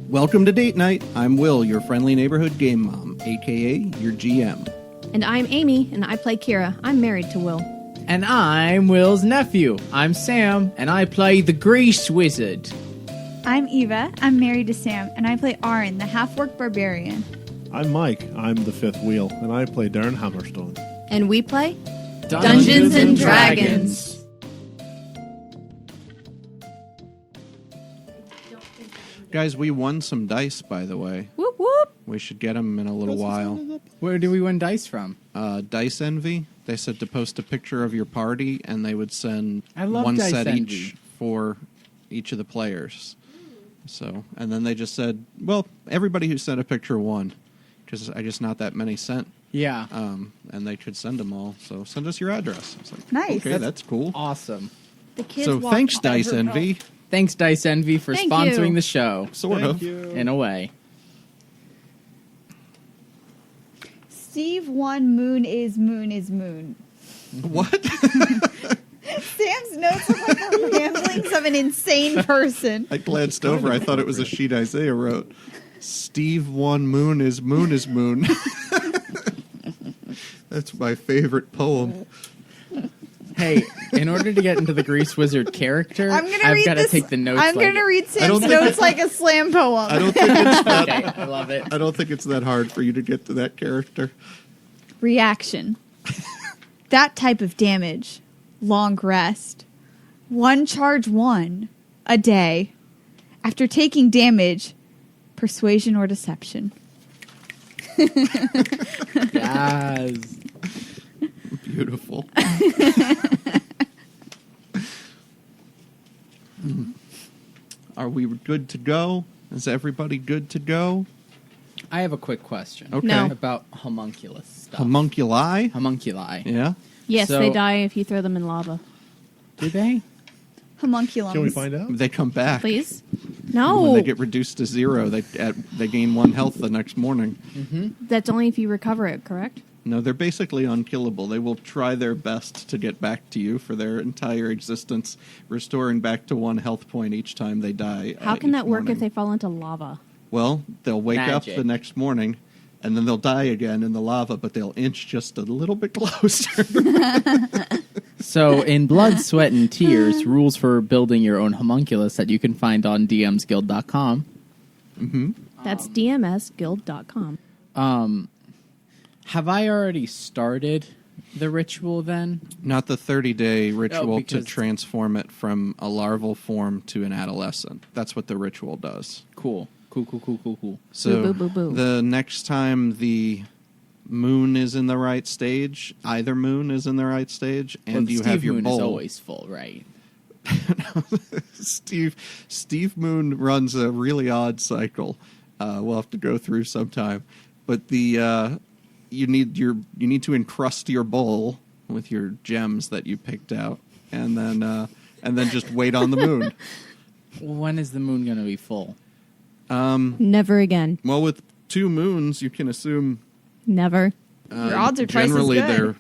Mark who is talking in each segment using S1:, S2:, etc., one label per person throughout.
S1: Welcome to Date Night. I'm Will, your friendly neighborhood game mom, a.k.a. your GM.
S2: And I'm Amy, and I play Kira. I'm married to Will.
S3: And I'm Will's nephew. I'm Sam, and I play the Grease Wizard.
S4: I'm Eva. I'm married to Sam, and I play Arin, the half-orc barbarian.
S5: I'm Mike. I'm the fifth wheel, and I play Darren Hammerstone.
S2: And we play
S3: Dungeons
S2: and Dragons.
S1: Guys, we won some dice, by the way.
S2: Whoop, whoop.
S1: We should get them in a little while.
S3: Where do we win dice from?
S1: Dice Envy. They said to post a picture of your party, and they would send
S3: I love
S1: one
S3: Dice
S1: set
S3: Envy.
S1: each for each of the players. So, and then they just said, well, everybody who sent a picture won. Because I just not that many sent.
S3: Yeah.
S1: And they could send them all. So send us your address. I was like,
S4: Nice.
S1: okay, that's cool.
S3: Awesome.
S2: The kids
S1: So
S2: walk
S1: thanks,
S2: all
S1: Dice
S2: over
S1: Envy.
S3: Thanks, Dice Envy, for
S2: Thank
S3: sponsoring
S2: you.
S3: the show.
S1: Sort
S5: Thank
S1: of.
S5: you.
S3: In a way.
S4: Steve won Moon is Moon.
S1: What?
S4: Sam's notes look like the ramblings of an insane person.
S1: I glanced over. I thought it was a sheet Isaiah wrote. Steve won Moon is Moon. That's my favorite poem.
S3: Hey, in order to get into the Grease Wizard character,
S4: I'm gonna
S3: I've
S4: read
S3: got to
S4: this.
S3: take the notes.
S4: I'm
S3: like
S4: gonna
S3: it.
S4: read
S1: I don't
S4: Sam's
S1: think
S4: notes like a slam poem.
S1: I don't think it's that.
S3: Okay, I love it.
S1: I don't think it's that hard for you to get to that character.
S4: Reaction. That type of damage. Long rest. One charge a day. After taking damage, persuasion or deception.
S3: Yes.
S1: Beautiful. Are we good to go? Is everybody good to go?
S3: I have a quick question.
S1: Okay.
S2: No.
S3: About homunculus stuff.
S1: Homunculi?
S3: Homunculi.
S1: Yeah.
S2: Yes,
S3: So-
S2: they die if you throw them in lava.
S3: Do they?
S4: Homunculums.
S5: Can we find out?
S1: They come back.
S2: Please?
S1: When
S2: No.
S1: they get reduced to 0, they gain 1 health the next morning.
S2: That's only if you recover it, correct?
S1: No, they're basically unkillable. They will try their best to get back to you for their entire existence, restoring back to 1 health point each time they die.
S2: How can
S1: each
S2: that work
S1: morning.
S2: if they fall into lava?
S1: Well, they'll wake up
S3: Magic.
S1: the next morning, and then they'll die again in the lava, but they'll inch just a little bit closer.
S3: So, in Blood, Sweat, and Tears, rules for building your own homunculus that you can find on dmsguild.com.
S2: That's dmsguild.com.
S3: Have I already started the ritual then?
S1: Not the 30-day ritual to
S3: because-
S1: transform it from a larval form to an adolescent. That's what the ritual does.
S3: Cool.
S1: So
S2: Boo, boo, boo, boo.
S1: the next time the moon is in the right stage, either moon is in the right stage, and
S3: Well,
S1: you
S3: Steve
S1: have your
S3: Moon
S1: bowl.
S3: is always full, right?
S1: Steve Moon runs a really odd cycle. We'll have to go through sometime, but the you need to encrust your bowl with your gems that you picked out, and then just wait on the moon.
S3: When is the moon going to be full?
S2: Never again.
S1: Well, with 2 moons, you can assume
S2: Never.
S4: Your odds are twice as
S1: generally
S4: good.
S1: they're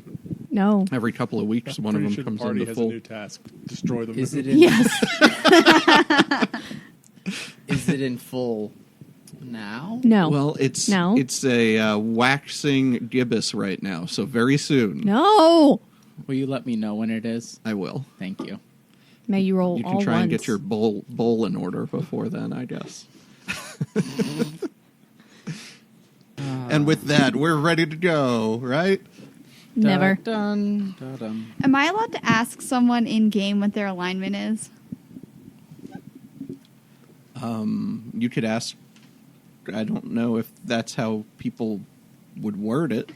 S2: No.
S1: every couple of weeks one of
S5: Pretty
S1: them
S5: sure
S1: comes
S5: the party
S1: into
S5: has
S1: full.
S5: a new task. Destroy them.
S3: Is it in,
S2: Yes.
S3: is it in full now?
S2: No.
S1: Well, it's
S2: No.
S1: a waxing gibbous right now, so very soon
S2: No.
S3: Will you let me know when it is?
S1: I will.
S3: Thank you.
S2: May you roll
S1: You
S2: all
S1: can try and
S2: ones.
S1: get your bowl in order before then, I guess. And with that, we're ready to go, right?
S2: Never.
S3: Dun, dun, dun.
S4: Am I allowed to ask someone in game what their alignment is?
S1: You could ask. I don't know if that's how people would word it.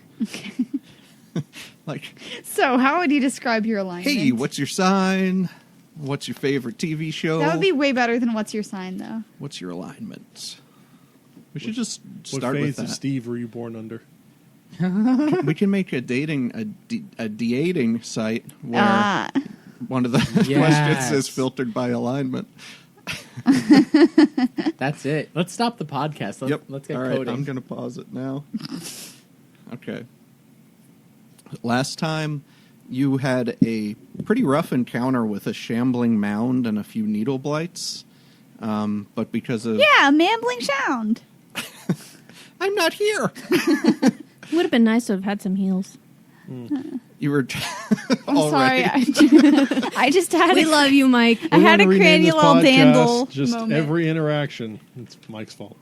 S1: Like,
S4: So, how would you describe your alignment?
S1: hey, what's your sign? What's your favorite TV show?
S4: That would be way better than what's your sign, though.
S1: What's your alignment? We should just
S5: What
S1: start with
S5: phase of
S1: that.
S5: Steve were you born under?
S1: We can make a dating site where one of the questions is filtered by alignment.
S3: That's it. Let's stop the podcast. Let's get
S1: All right,
S3: coding.
S1: I'm going to pause it now. Okay. Last time, you had a pretty rough encounter with a shambling mound and a few needle blights. but because of
S4: Yeah, mambling sound.
S1: I'm not here.
S2: Would have been nice to have had some heels.
S1: You were
S4: I'm sorry.
S1: already.
S4: I just had
S2: We love you, Mike.
S4: I had a
S5: We're gonna rename this
S4: cranial
S5: podcast
S4: dandle
S5: Just
S4: moment.
S5: every interaction, it's Mike's fault.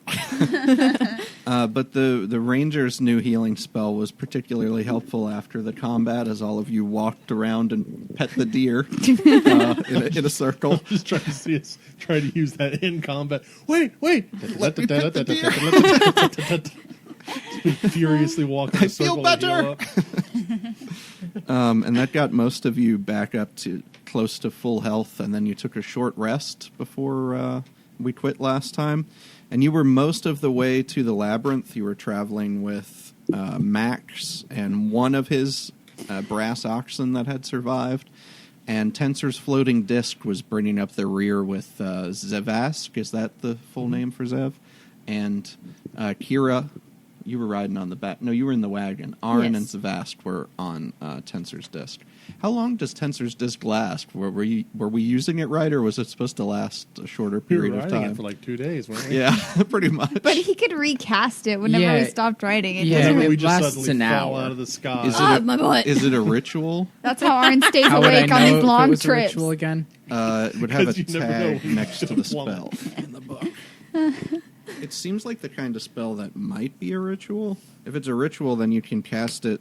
S1: But the ranger's new healing spell was particularly helpful after the combat, as all of you walked around and pet the deer in a circle.
S5: Just trying to see us try to use that in combat. Wait.
S1: Let me pet the deer.
S5: Furiously walking.
S1: I feel better. And that got most of you back up to close to full health, and then you took a short rest before we quit last time. And you were most of the way to the Labyrinth. You were traveling with Max and one of his brass oxen that had survived. And Tensor's floating disc was bringing up the rear with Zevask. Is that the full name for Zev? And Kira, you were riding on the back. No, you were in the wagon. Arn
S2: Yes.
S1: and Zevask were on Tensor's disc. How long does Tensor's disc last? Were we using it right, or was it supposed to last a shorter
S5: We were
S1: period of
S5: riding
S1: time?
S5: it for like 2 days, weren't we?
S1: Yeah, pretty much.
S4: But he could recast it whenever
S3: Yeah.
S4: we stopped writing it.
S3: Yeah.
S4: doesn't
S5: Whenever
S3: it
S5: we just
S3: lasts
S5: suddenly
S3: an
S5: fall
S3: hour.
S5: out of the sky.
S1: Is it
S2: Ah, my butt.
S1: Is it a ritual?
S4: That's how Arn stays
S3: How would I
S4: awake on
S3: know
S4: these
S3: if it
S4: long
S3: was a
S4: trips.
S3: ritual again?
S1: It would have a
S5: 'Cause you never know
S1: tag
S5: when
S1: next to
S5: you're
S1: the
S5: gonna
S1: spell in the book. It seems like the kind of spell that might be a ritual. If it's a ritual, then you can cast it.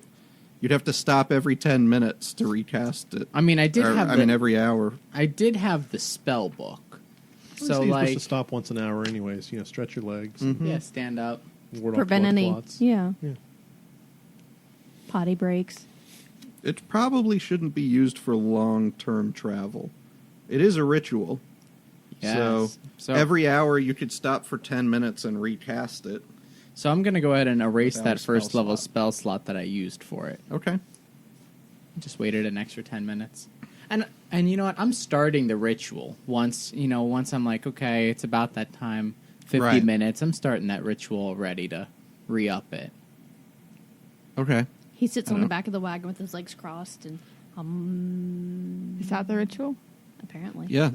S1: You'd have to stop every 10 minutes to recast it.
S3: I mean, I did have
S1: every hour.
S3: I did have the spell book. So
S5: So you're supposed
S3: like,
S5: to stop once an hour, anyways. Stretch your legs,
S3: yeah, stand up.
S5: ward off
S2: Prevent
S5: blood
S2: any.
S5: clots.
S2: Yeah.
S5: Yeah.
S2: Potty breaks.
S1: It probably shouldn't be used for long-term travel. It is a ritual.
S3: Yes.
S1: So every hour you could stop for 10 minutes and recast it.
S3: So I'm gonna go ahead and erase
S1: Without a
S3: that first
S1: spell
S3: level
S1: slot.
S3: spell slot that I used for it.
S1: Okay.
S3: Just waited an extra 10 minutes. And you know what? I'm starting the ritual once I'm like, okay, it's about that time, 50
S1: Right.
S3: minutes. I'm starting that ritual already to re-up it.
S1: Okay.
S2: He sits on
S1: Uh-huh.
S2: the back of the wagon with his legs crossed and
S4: Is that the ritual?
S2: apparently.
S1: Yeah,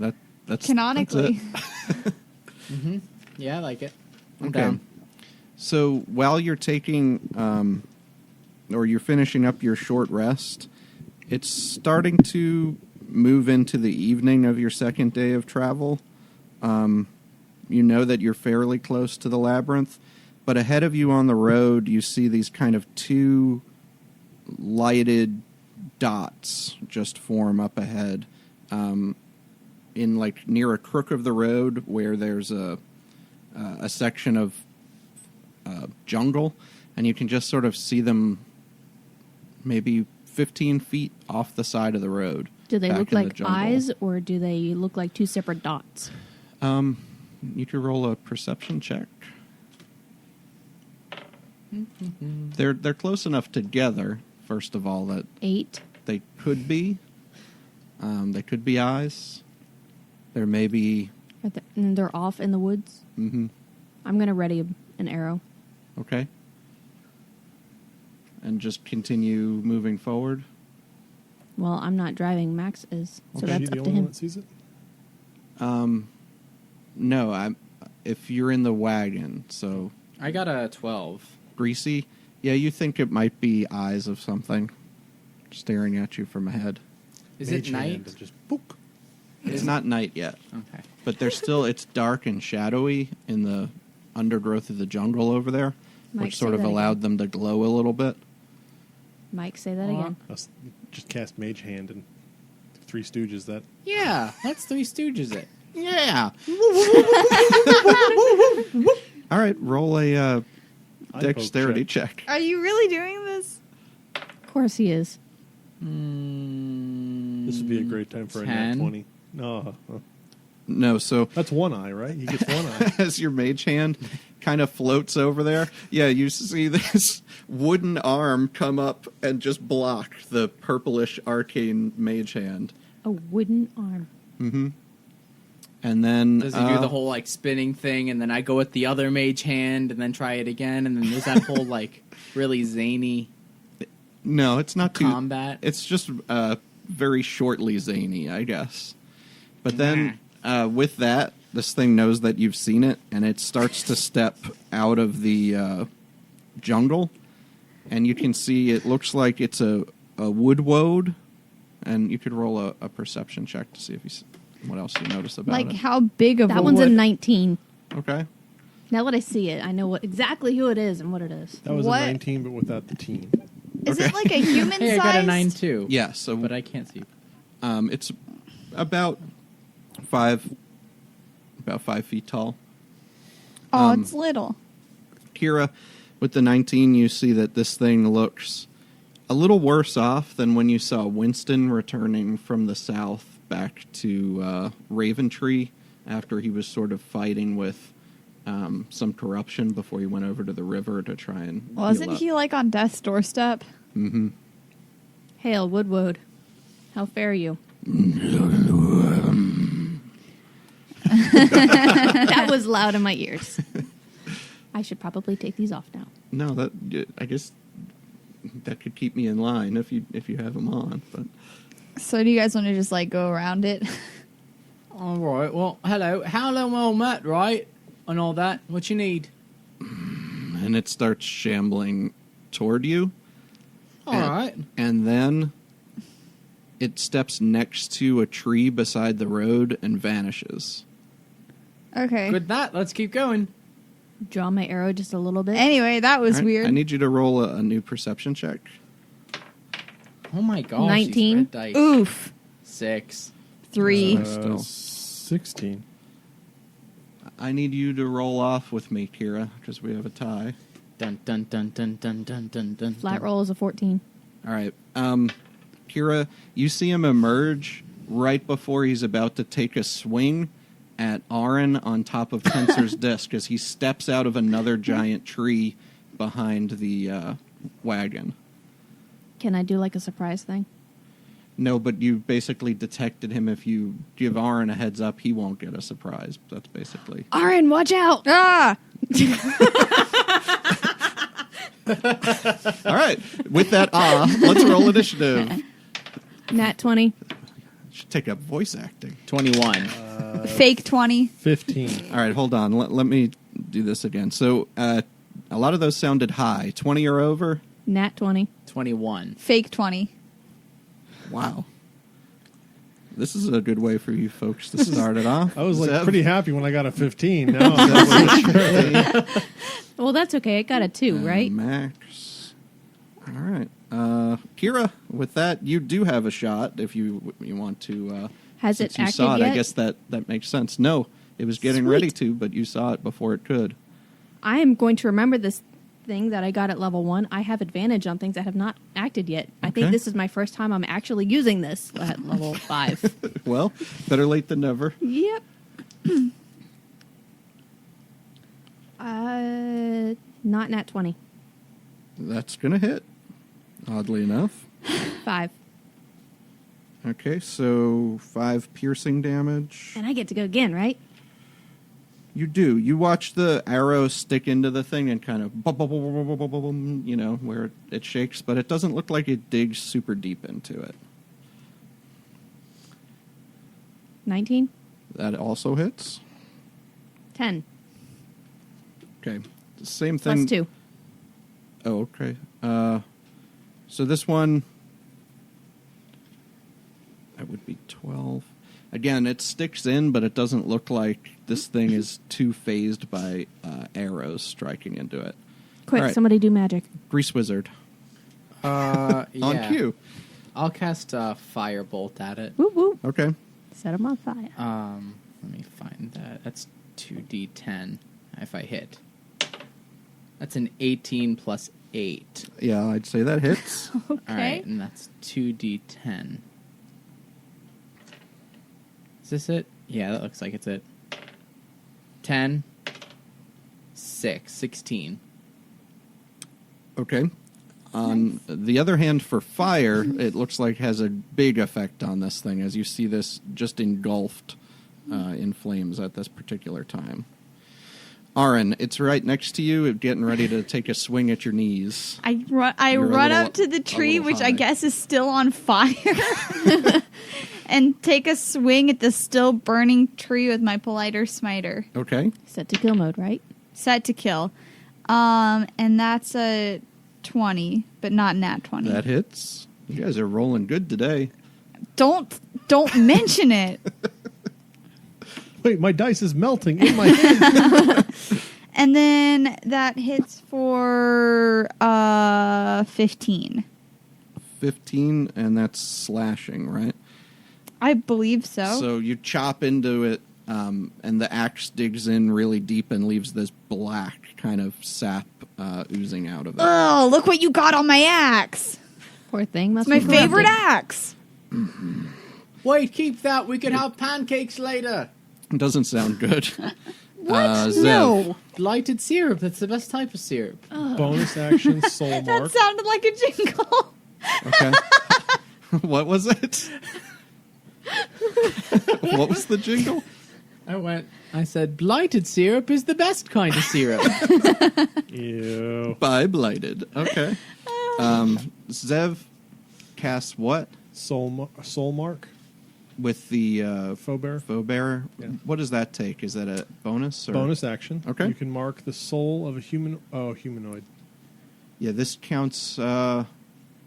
S1: that's
S4: Canonically.
S1: That's it.
S3: Yeah, I like it. I'm
S1: Okay.
S3: down.
S1: So while you're taking, or you're finishing up your short rest, it's starting to move into the evening of your second day of travel. You know that you're fairly close to the Labyrinth, but ahead of you on the road, you see these kind of two lighted dots just form up ahead, in like near a crook of the road where there's a section of jungle, and you can just sort of see them maybe 15 feet off the side of the road.
S2: Do they
S1: back
S2: look
S1: in the
S2: like
S1: jungle.
S2: eyes, or do they look like two separate dots?
S1: You could roll a perception check. They're close enough together, first of all, that
S2: 8.
S1: they could be. They could be eyes. There may be.
S2: And they're off in the woods.
S1: Mm-hmm.
S2: I'm gonna ready an arrow.
S1: Okay. And just continue moving forward.
S2: Well, I'm not driving. Max is, so
S5: Is
S2: that's
S5: she
S2: up
S5: the
S2: to
S5: only one
S2: him.
S5: that sees it?
S1: No, if you're in the wagon, so
S3: I got a 12.
S1: greasy. Yeah, you think it might be eyes of something staring at you from ahead.
S3: Is
S5: Mage
S3: it
S5: hand
S3: night?
S5: and just boop.
S1: It's not night yet,
S3: Okay.
S1: but there's still, it's dark and shadowy in the undergrowth of the jungle over there,
S2: Mike,
S1: which sort
S2: say
S1: of
S2: that
S1: allowed
S2: again.
S1: them to glow a little bit.
S2: Mike, say that again.
S5: Us- Just cast Mage Hand and Three Stooges that.
S3: Yeah, that's Three Stooges it.
S1: Yeah. All right, roll a dexterity check.
S4: Are you really doing this?
S2: Of course he is.
S5: This would be a great time for a nat
S3: 10.
S5: 20. No,
S1: No, so
S5: that's one eye, right? He gets one eye.
S1: as your mage hand kind of floats over there, yeah, you see this wooden arm come up and just block the purplish arcane mage hand.
S2: A wooden arm.
S1: Mm-hmm. And then
S3: Does he do the whole like spinning thing, and then I go with the other mage hand, and then try it again, and then there's that whole like really zany
S1: No, it's not too
S3: combat?
S1: It's just very shortly zany, I guess. But then with that, this thing knows that you've seen it, and it starts to step out of the jungle, and you can see it looks like it's a wood woad, and you could roll a perception check to see if what else you notice about
S4: Like
S1: it.
S4: how big of
S2: That
S4: a
S2: one's a
S4: wood?
S2: 19.
S1: Okay.
S2: Now that I see it, I know exactly who it is and what it is.
S5: That was
S4: What?
S5: a 19, but without the teen.
S4: Is it like a human
S3: Hey, I
S4: size?
S3: got a 9 too.
S1: Yeah, so
S3: But I can't see.
S1: it's about 5 feet tall.
S4: Oh, it's little.
S1: Kira, with the 19, you see that this thing looks a little worse off than when you saw Winston returning from the south back to Raventree after he was sort of fighting with some corruption before he went over to the river to try and
S4: Wasn't he like on death's doorstep?
S1: Mm-hmm.
S2: Hail, Woodwood. How fare you? That was loud in my ears. I should probably take these off now.
S1: No, I guess that could keep me in line if you have them on. But
S4: So do you guys want to just like go around it?
S3: All right. Well, hello. How long we all met, right? And all that. What you need?
S1: and it starts shambling toward you.
S3: All right.
S1: And then it steps next to a tree beside the road and vanishes.
S4: Okay.
S3: With that, let's keep going.
S2: Draw my arrow just a little bit.
S4: Anyway, that was
S1: All right,
S4: weird.
S1: I need you to roll a new perception check.
S3: Oh my gosh.
S2: 19.
S3: These red dice.
S4: Oof.
S3: 6.
S4: 3.
S1: Still.
S5: 16.
S1: I need you to roll off with me, Kira, because we have a tie.
S3: Dun dun dun dun dun dun dun dun.
S2: Flat roll is a 14.
S1: All right. Kira, you see him emerge right before he's about to take a swing at Aaron on top of Tensor's disc as he steps out of another giant tree behind the wagon.
S2: Can I do like a surprise thing?
S1: No, but you basically detected him. If you give Aaron a heads up, he won't get a surprise. That's basically...
S2: Aaron, watch out!
S4: Ah!
S1: All right. With that, let's roll initiative.
S2: Nat 20.
S1: Should take up voice acting.
S3: 21.
S4: Fake 20.
S5: 15.
S1: All right, hold on. Let me do this again. So a lot of those sounded high. 20 or over?
S2: Nat 20.
S3: 21.
S4: Fake 20.
S1: Wow. This is a good way for you folks to start it off.
S5: I was like
S1: Zev?
S5: pretty happy when I got a 15. Now I'm not really sure.
S2: Well, that's okay. I got a 2, right?
S1: Max. All right. Kira, with that, you do have a shot if you want to.
S2: Has
S1: since
S2: it
S1: you
S2: acted
S1: saw it, I
S2: yet?
S1: guess that makes sense. No, it was getting
S2: Sweet.
S1: ready to, but you saw it before it could.
S2: I am going to remember this thing that I got at level 1. I have advantage on things that have not acted yet. I
S1: Okay.
S2: think this is my first time I'm actually using this at level 5.
S1: Well, better late than never.
S2: Yep. Not nat 20.
S1: That's going to hit, oddly enough.
S2: 5.
S1: Okay, so 5 piercing damage.
S2: And I get to go again, right?
S1: You do. You watch the arrow stick into the thing and kind of, bum, you know, where it shakes, but it doesn't look like it digs super deep into it.
S2: 19.
S1: That also hits.
S2: 10.
S1: Okay. The same thing.
S2: Plus 2.
S1: Oh, okay. So this one, that would be 12. Again, it sticks in, but it doesn't look like this thing is too phased by arrows striking into it.
S2: Quick,
S1: All right.
S2: somebody do magic.
S1: Grease Wizard.
S3: Yeah.
S1: On cue.
S3: I'll cast Firebolt at it.
S2: Whoop whoop.
S1: Okay.
S2: Set him on fire.
S3: Let me find that. That's 2d10 if I hit. That's an 18 plus 8.
S1: Yeah, I'd say that hits.
S3: All right, and that's 2d10. Is this it? Yeah, that looks like it's it. 10, 6, 16.
S1: Okay. On the other hand, for fire, it looks like has a big effect on this thing as you see this just engulfed in flames at this particular time. Aaron, it's right next to you, getting ready to take a swing at your knees.
S4: I
S1: You're a
S4: run
S1: little-
S4: up to the
S1: a
S4: tree,
S1: little
S4: which I
S1: high.
S4: guess is still on fire. and take a swing at the still burning tree with my politer smiter.
S1: Okay.
S2: Set to kill mode, right?
S4: Set to kill. And that's a 20, but not nat 20.
S1: That hits. You guys are rolling good today.
S4: Don't mention it.
S5: Wait, my dice is melting in my hand.
S4: And then that hits for 15.
S1: 15, and that's slashing, right?
S4: I believe so.
S1: So you chop into it, and the axe digs in really deep and leaves this black kind of sap oozing out of it.
S4: Oh, look what you got on my axe.
S2: Poor thing. Must
S4: It's my
S2: be
S4: favorite
S2: corrupted.
S4: axe.
S3: Wait, keep that. We can have pancakes later.
S1: It doesn't sound good.
S4: What?
S1: Zev.
S4: No.
S3: Blighted syrup. That's the best type of syrup.
S5: Bonus action, soul
S4: That
S5: mark.
S4: sounded like a jingle.
S1: Okay. What was it? What was the jingle?
S3: I said, blighted syrup is the best kind of syrup.
S5: Ew.
S1: By Blighted. Okay. Zev casts what?
S5: Soul mark.
S1: With the
S5: Faux bear.
S1: Faux bearer.
S5: Yeah.
S1: What does that take? Is that a bonus? Or?
S5: Bonus action.
S1: Okay.
S5: You can mark the soul of a humanoid.
S1: Yeah, this counts.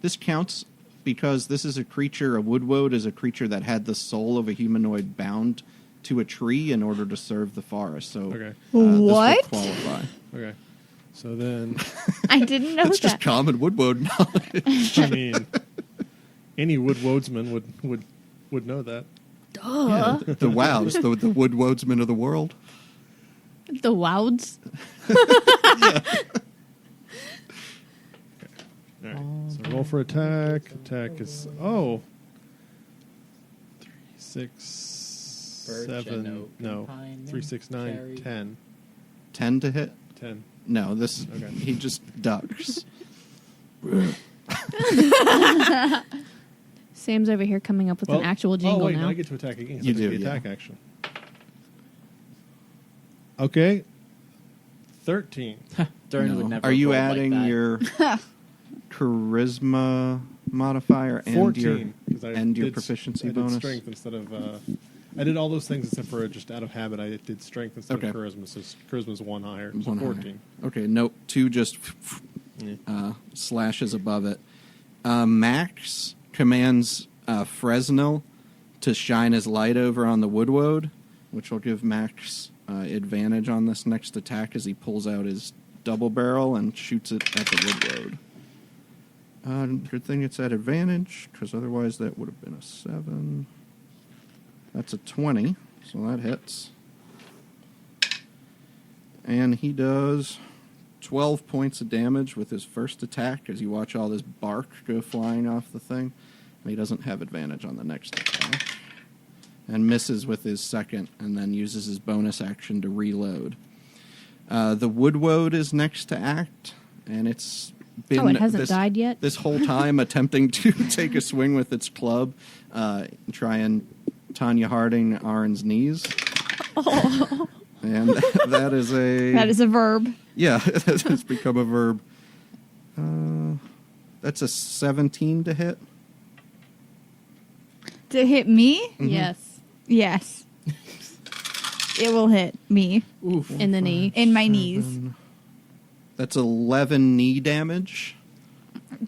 S1: This counts because this is a creature. A woodwode is a creature that had the soul of a humanoid bound to a tree in order to serve the forest. So,
S5: Okay.
S4: What?
S1: This would qualify.
S5: Okay. So then,
S4: I didn't know
S1: It's just
S4: that.
S1: common woodwode knowledge.
S5: I mean, any woodwodsman would know that.
S2: Duh.
S1: The wows, the woodwodesmen of the world.
S2: The Wouds.
S5: All right. So roll for attack. Attack is 3, 6,
S3: Birch and
S5: 7.
S3: oak
S5: No,
S3: and pine
S5: 3,
S3: and
S5: 6, 9,
S3: cherry.
S5: 10.
S1: 10 to hit.
S5: 10.
S1: No, this
S5: Okay.
S1: he just ducks.
S2: Sam's over here coming up with an actual jingle
S5: Oh wait,
S2: now.
S5: now I get to attack again. So
S1: You
S5: I do
S1: do,
S5: the
S1: yeah.
S5: attack action. Okay. 13.
S3: Dern
S1: No.
S3: would never
S1: Are you
S3: roll like
S1: adding
S3: that.
S1: your charisma modifier and
S5: 14. 'cause I
S1: and your
S5: did-
S1: proficiency
S5: I did
S1: bonus?
S5: strength instead of. I did all those things except for just out of habit. I did strength instead
S1: Okay.
S5: of charisma. So charisma's 1 higher. So
S1: One higher.
S5: 14.
S1: Okay, nope. 2 just
S5: Yeah.
S1: slashes above it. Max commands Fresnel to shine his light over on the woodwode, which will give Max advantage on this next attack as he pulls out his double barrel and shoots it at the woodwode. Good thing it's at advantage, because otherwise that would have been a 7. That's a 20, so that hits. And he does 12 points of damage with his first attack as you watch all this bark go flying off the thing. And he doesn't have advantage on the next attack. And misses with his second, and then uses his bonus action to reload. The woodwode is next to act, and it's been
S2: Oh, it hasn't died yet?
S1: this whole time attempting to take a swing with its club, try and Tanya Harding Aaron's knees.
S2: Oh.
S1: And that is
S4: a verb.
S1: yeah, it has become a verb. That's a 17 to hit.
S4: To hit me?
S1: Mm-hmm.
S2: Yes.
S4: Yes. It will hit me
S3: Oof.
S2: In the knee.
S4: in my knees.
S1: That's 11 knee damage.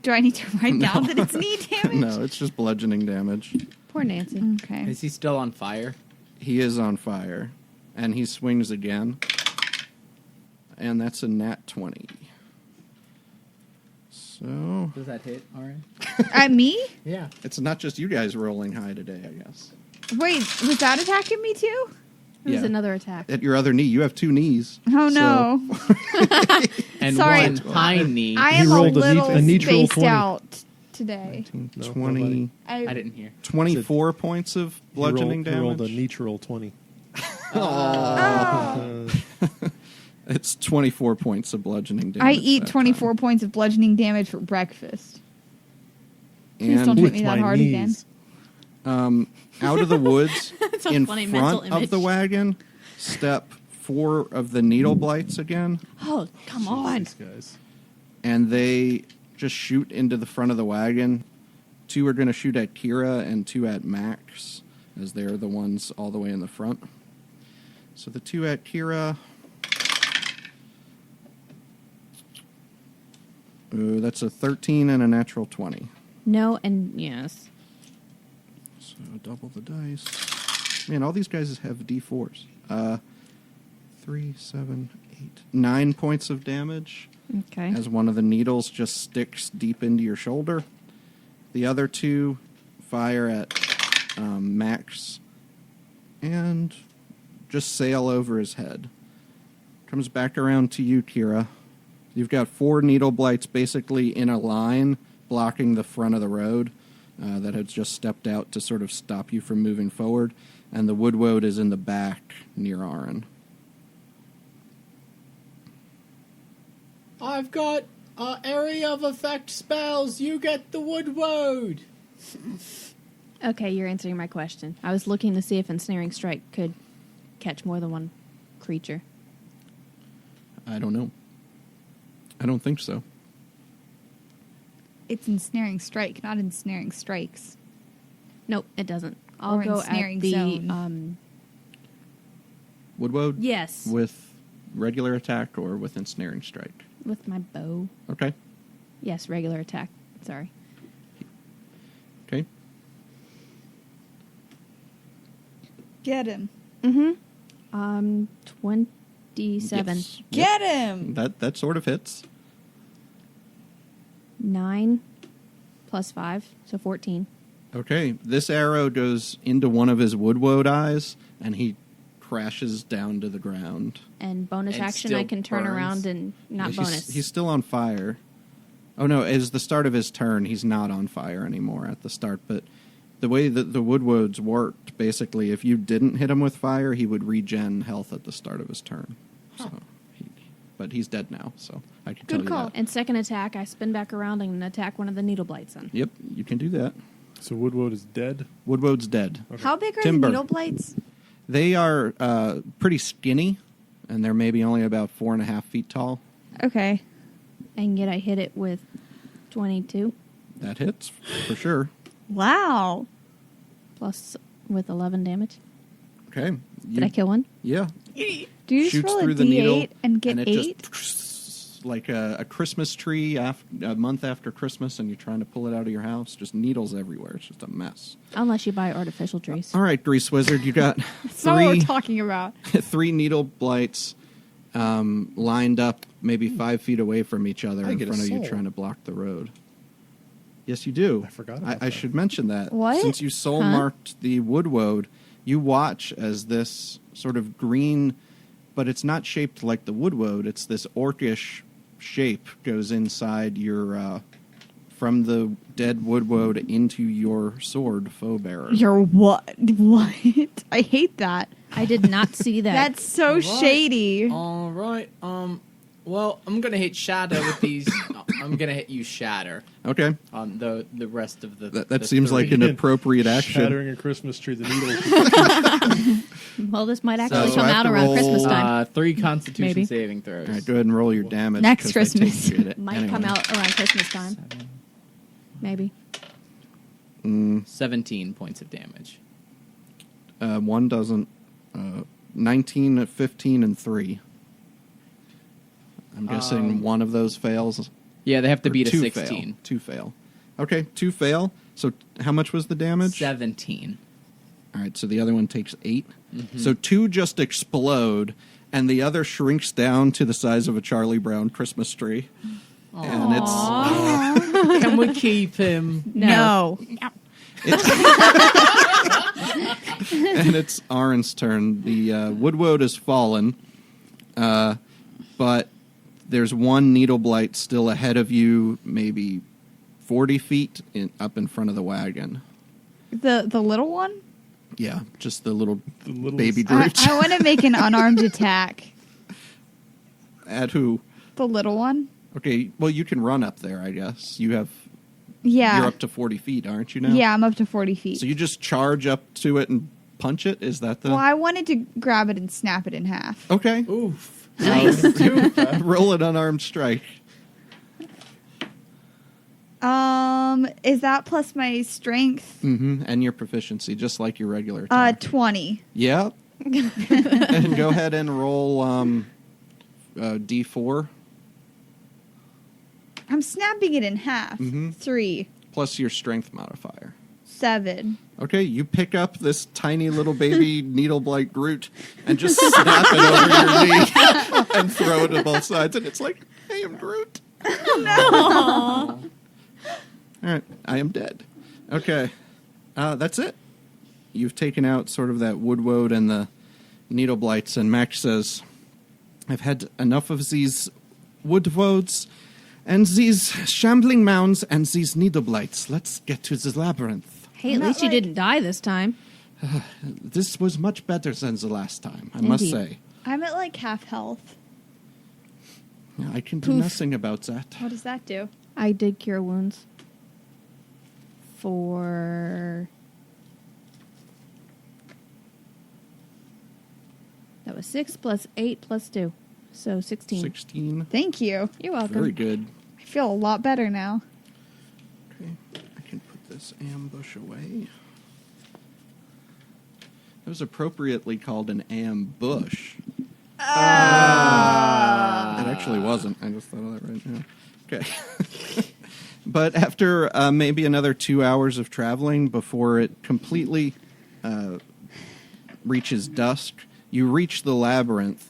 S4: Do I need to write down that it's knee damage?
S1: No, it's just bludgeoning damage.
S2: Poor Nancy.
S4: Okay.
S3: Is he still on fire?
S1: He is on fire, and he swings again, and that's a nat 20. So
S3: Does that hit, Aaron?
S4: At me?
S3: Yeah.
S1: it's not just you guys rolling high today, I guess.
S4: Wait, was that attacking me too?
S2: It was
S1: Yeah.
S2: another attack.
S1: At your other knee, you have 2 knees.
S4: Oh
S1: So-
S4: no.
S3: And
S4: Sorry.
S3: one high knee.
S4: I
S5: He
S4: am a
S5: rolled a
S4: little
S5: neutral
S4: spaced
S5: 20.
S4: out today.
S1: 20,
S3: I didn't hear.
S1: 24 points of bludgeoning
S5: He rolled a
S1: damage.
S5: neutral 20.
S4: Oh.
S1: It's 24 points of bludgeoning damage.
S4: I eat
S1: that
S4: 24
S1: time.
S4: points of bludgeoning damage for breakfast. Please don't
S1: And
S4: hit
S5: With
S4: me that
S5: my
S4: hard again.
S5: knees.
S1: out of the woods,
S2: That's a
S1: in
S2: funny
S1: front
S2: mental
S1: of the
S2: image.
S1: wagon, step 4 of the needle blights again,
S2: Oh, come on.
S5: These guys.
S1: and they just shoot into the front of the wagon 2 are going to shoot at Kira and 2 at Max, as they're the ones all the way in the front. So the 2 at Kira. Ooh, that's a 13 and a natural 20.
S2: No and yes.
S1: So double the dice. Man, all these guys have D4s. 3, 7, 8, 9 points of damage.
S2: Okay.
S1: As one of the needles just sticks deep into your shoulder. The other 2 fire at Max and just sail over his head. Comes back around to you, Kira. You've got 4 needle blights basically in a line blocking the front of the road that has just stepped out to sort of stop you from moving forward. And the woodwode is in the back near Aaron.
S3: I've got area of effect spells. You get the woodwode.
S2: Okay, you're answering my question. I was looking to see if ensnaring strike could catch more than one creature.
S1: I don't know. I don't think so.
S4: It's ensnaring strike, not ensnaring strikes.
S2: Nope, it doesn't. I'll
S4: Or
S2: go
S4: ensnaring
S2: at the
S4: zone.
S1: Woodwode?
S2: Yes,
S1: With regular attack or with ensnaring strike?
S2: with my bow.
S1: Okay.
S2: Yes, regular attack. Sorry.
S1: Okay.
S4: Get him.
S2: 27.
S1: Yes.
S4: Get him.
S1: That sort of hits.
S2: 9 plus 5, so 14.
S1: Okay. This arrow goes into one of his woodwode eyes, and he crashes down to the ground.
S2: And bonus
S3: And
S2: action,
S3: still
S2: I can turn
S3: burns.
S2: around and not
S1: he's,
S2: bonus.
S1: He's still on fire. Oh, no. It's the start of his turn. He's not on fire anymore at the start. But the way that the woodwodes worked, basically, if you didn't hit him with fire, he would regen health at the start of his turn. So, but he's dead now, so I can tell
S4: Good
S1: you
S4: call.
S1: that.
S2: And second attack, I spin back around and attack one of the needle blights then.
S1: Yep, you can do that.
S5: So Woodwode is dead.
S1: Woodwode's dead.
S5: Okay.
S4: How big are
S1: Timber.
S4: the needle blights?
S1: They are pretty skinny, and they're maybe only about 4.5 feet tall.
S4: Okay.
S2: And yet I hit it with 22
S1: That hits, for sure.
S4: Wow.
S2: plus with 11 damage.
S1: Okay.
S2: Did I kill one?
S1: Yeah.
S4: Do you just
S1: Shoots
S4: roll a
S1: through the needle,
S4: D8 and get
S1: it
S4: 8?
S1: just like a Christmas tree a month after Christmas, and you're trying to pull it out of your house. Just needles everywhere. It's just a mess.
S2: Unless you buy artificial trees.
S1: All right, Grease Wizard, you got
S4: That's not what we're
S1: three
S4: talking about.
S1: 3 needle blights lined up maybe 5 feet away from each other
S5: I
S1: in
S5: get a
S1: front of you
S5: soul.
S1: trying to block the road. Yes, you do.
S5: I forgot about
S1: I
S5: that.
S1: should mention that.
S4: What?
S1: Since you soul
S2: Huh?
S1: marked the woodwode, you watch as this sort of green, but it's not shaped like the woodwode. It's this orcish shape goes inside your from the dead woodwode into your sword foe bearer.
S4: You're what? What? I hate that.
S2: I did not see that.
S4: That's so
S3: All right.
S4: shady.
S3: All right. Well, I'm gonna hit Shatter with these. I'm gonna hit you Shatter
S1: Okay,
S3: on the rest of the.
S1: that
S3: the
S1: seems like
S3: three.
S1: an appropriate action.
S5: Shattering a Christmas tree, the needle.
S2: Well, this might actually
S1: So
S2: come
S1: I have
S2: out
S1: to
S2: around
S1: roll,
S2: Christmas time.
S3: 3 Constitution
S2: Maybe.
S3: saving throws.
S1: All right, go ahead and roll your damage.
S4: Next
S1: 'cause they take
S4: Christmas.
S1: shit
S2: Might
S1: anyway.
S2: come out around Christmas time. Maybe.
S3: 17 points of damage.
S1: One doesn't. 19, 15, and 3. I'm guessing one of those fails.
S3: Yeah, they have to
S1: Or
S3: beat a
S1: 2
S3: 16.
S1: Fail. 2 fail. Okay, 2 fail. So how much was the damage?
S3: 17.
S1: All right, so the other one takes 8. So 2 just explode, and the other shrinks down to the size of a Charlie Brown Christmas tree. And it's
S3: Can we keep him?
S4: No.
S1: and it's Aaron's turn. The woodwode has fallen, but there's one needle blight still ahead of you, maybe 40 feet up in front of the wagon.
S4: The little one?
S1: Yeah, just the little
S5: little
S1: baby
S4: I
S1: Drooch.
S4: want to make an unarmed attack.
S1: At who?
S4: The little one?
S1: Okay, well, you can run up there, I guess. You're
S4: Yeah.
S1: up to 40 feet, aren't you now?
S4: Yeah, I'm up to 40 feet.
S1: So you just charge up to it and punch it? Is that the...
S4: Well, I wanted to grab it and snap it in half.
S1: Okay.
S3: Oof.
S2: Nice.
S1: Roll an unarmed strike.
S4: Is that plus my strength?
S1: Mm-hmm. And your proficiency, just like your regular attack.
S4: 20.
S1: Yep. And go ahead and roll D4
S4: I'm snapping it in half.
S1: Mhm.
S4: 3,
S1: plus your strength modifier.
S4: 7.
S1: Okay, you pick up this tiny little baby needle blight Groot and just snap it over your knee and throw it to both sides, and it's like, I am Groot. All right, I am dead. Okay, that's it. You've taken out sort of that wood woad and the needle blights, and Max says, I've had enough of these wood woads and these shambling mounds and these needle blights. Let's get to the labyrinth.
S2: Hey, at
S4: Not
S2: least you
S4: like-
S2: didn't die this time.
S1: This was much better than the last time, I must
S2: Indeed.
S1: say.
S4: I'm at like half health.
S1: Yeah, I can do
S2: Poof.
S1: nothing about that.
S4: What does that do?
S2: I did cure wounds. For... That was 6 plus 8 plus 2. So 16.
S1: 16.
S4: Thank you.
S2: You're welcome.
S1: Very good.
S4: I feel a lot better now.
S1: Okay, I can put this ambush away. It was appropriately called an ambush. It actually wasn't. I just thought of that right now. Okay. But after maybe another 2 hours of traveling before it completely reaches dusk, you reach the labyrinth.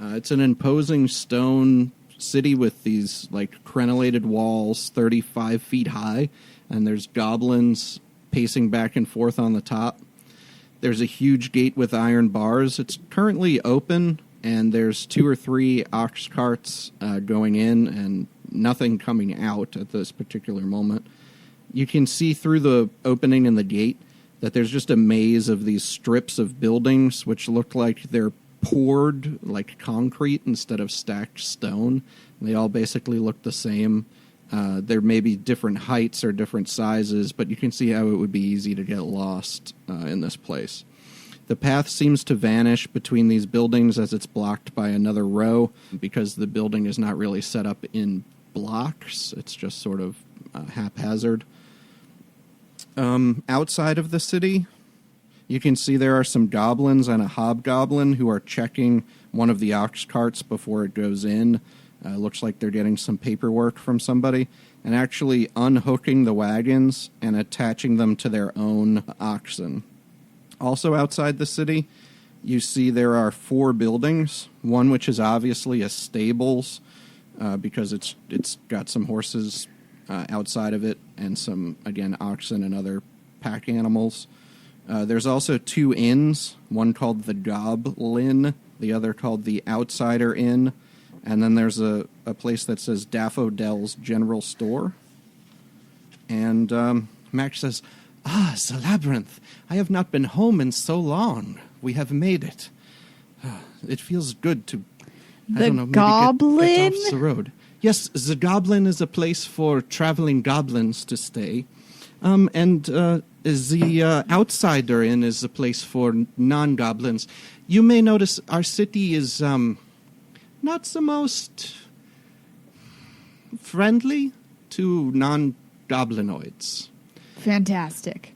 S1: It's an imposing stone city with these like crenellated walls 35 feet high, and there's goblins pacing back and forth on the top. There's a huge gate with iron bars. It's currently open, and there's 2 or 3 ox carts going in and nothing coming out at this particular moment. You can see through the opening in the gate that there's just a maze of these strips of buildings which look like they're poured like concrete instead of stacked stone. They all basically look the same. There may be different heights or different sizes, but you can see how it would be easy to get lost in this place. The path seems to vanish between these buildings as it's blocked by another row because the building is not really set up in blocks. It's just sort of haphazard. Outside of the city, you can see there are some goblins and a hobgoblin who are checking one of the ox carts before it goes in. Looks like they're getting some paperwork from somebody and actually unhooking the wagons and attaching them to their own oxen. Also outside the city, you see there are 4 buildings, one which is obviously a stables because it's got some horses outside of it and some, again, oxen and other pack animals. There's also 2 inns, one called the Goblin, the other called the Outsider Inn, and then there's a place that says Daffodil's General Store. And Max says, the Labyrinth. I have not been home in so long. We have made it. It feels good to, I
S4: The
S1: don't know, maybe
S4: Goblin?
S1: get off the road. Yes, the Goblin is a place for traveling goblins to stay. And the Outsider Inn is a place for non-goblins. You may notice our city is not the most friendly to non-goblinoids.
S4: Fantastic.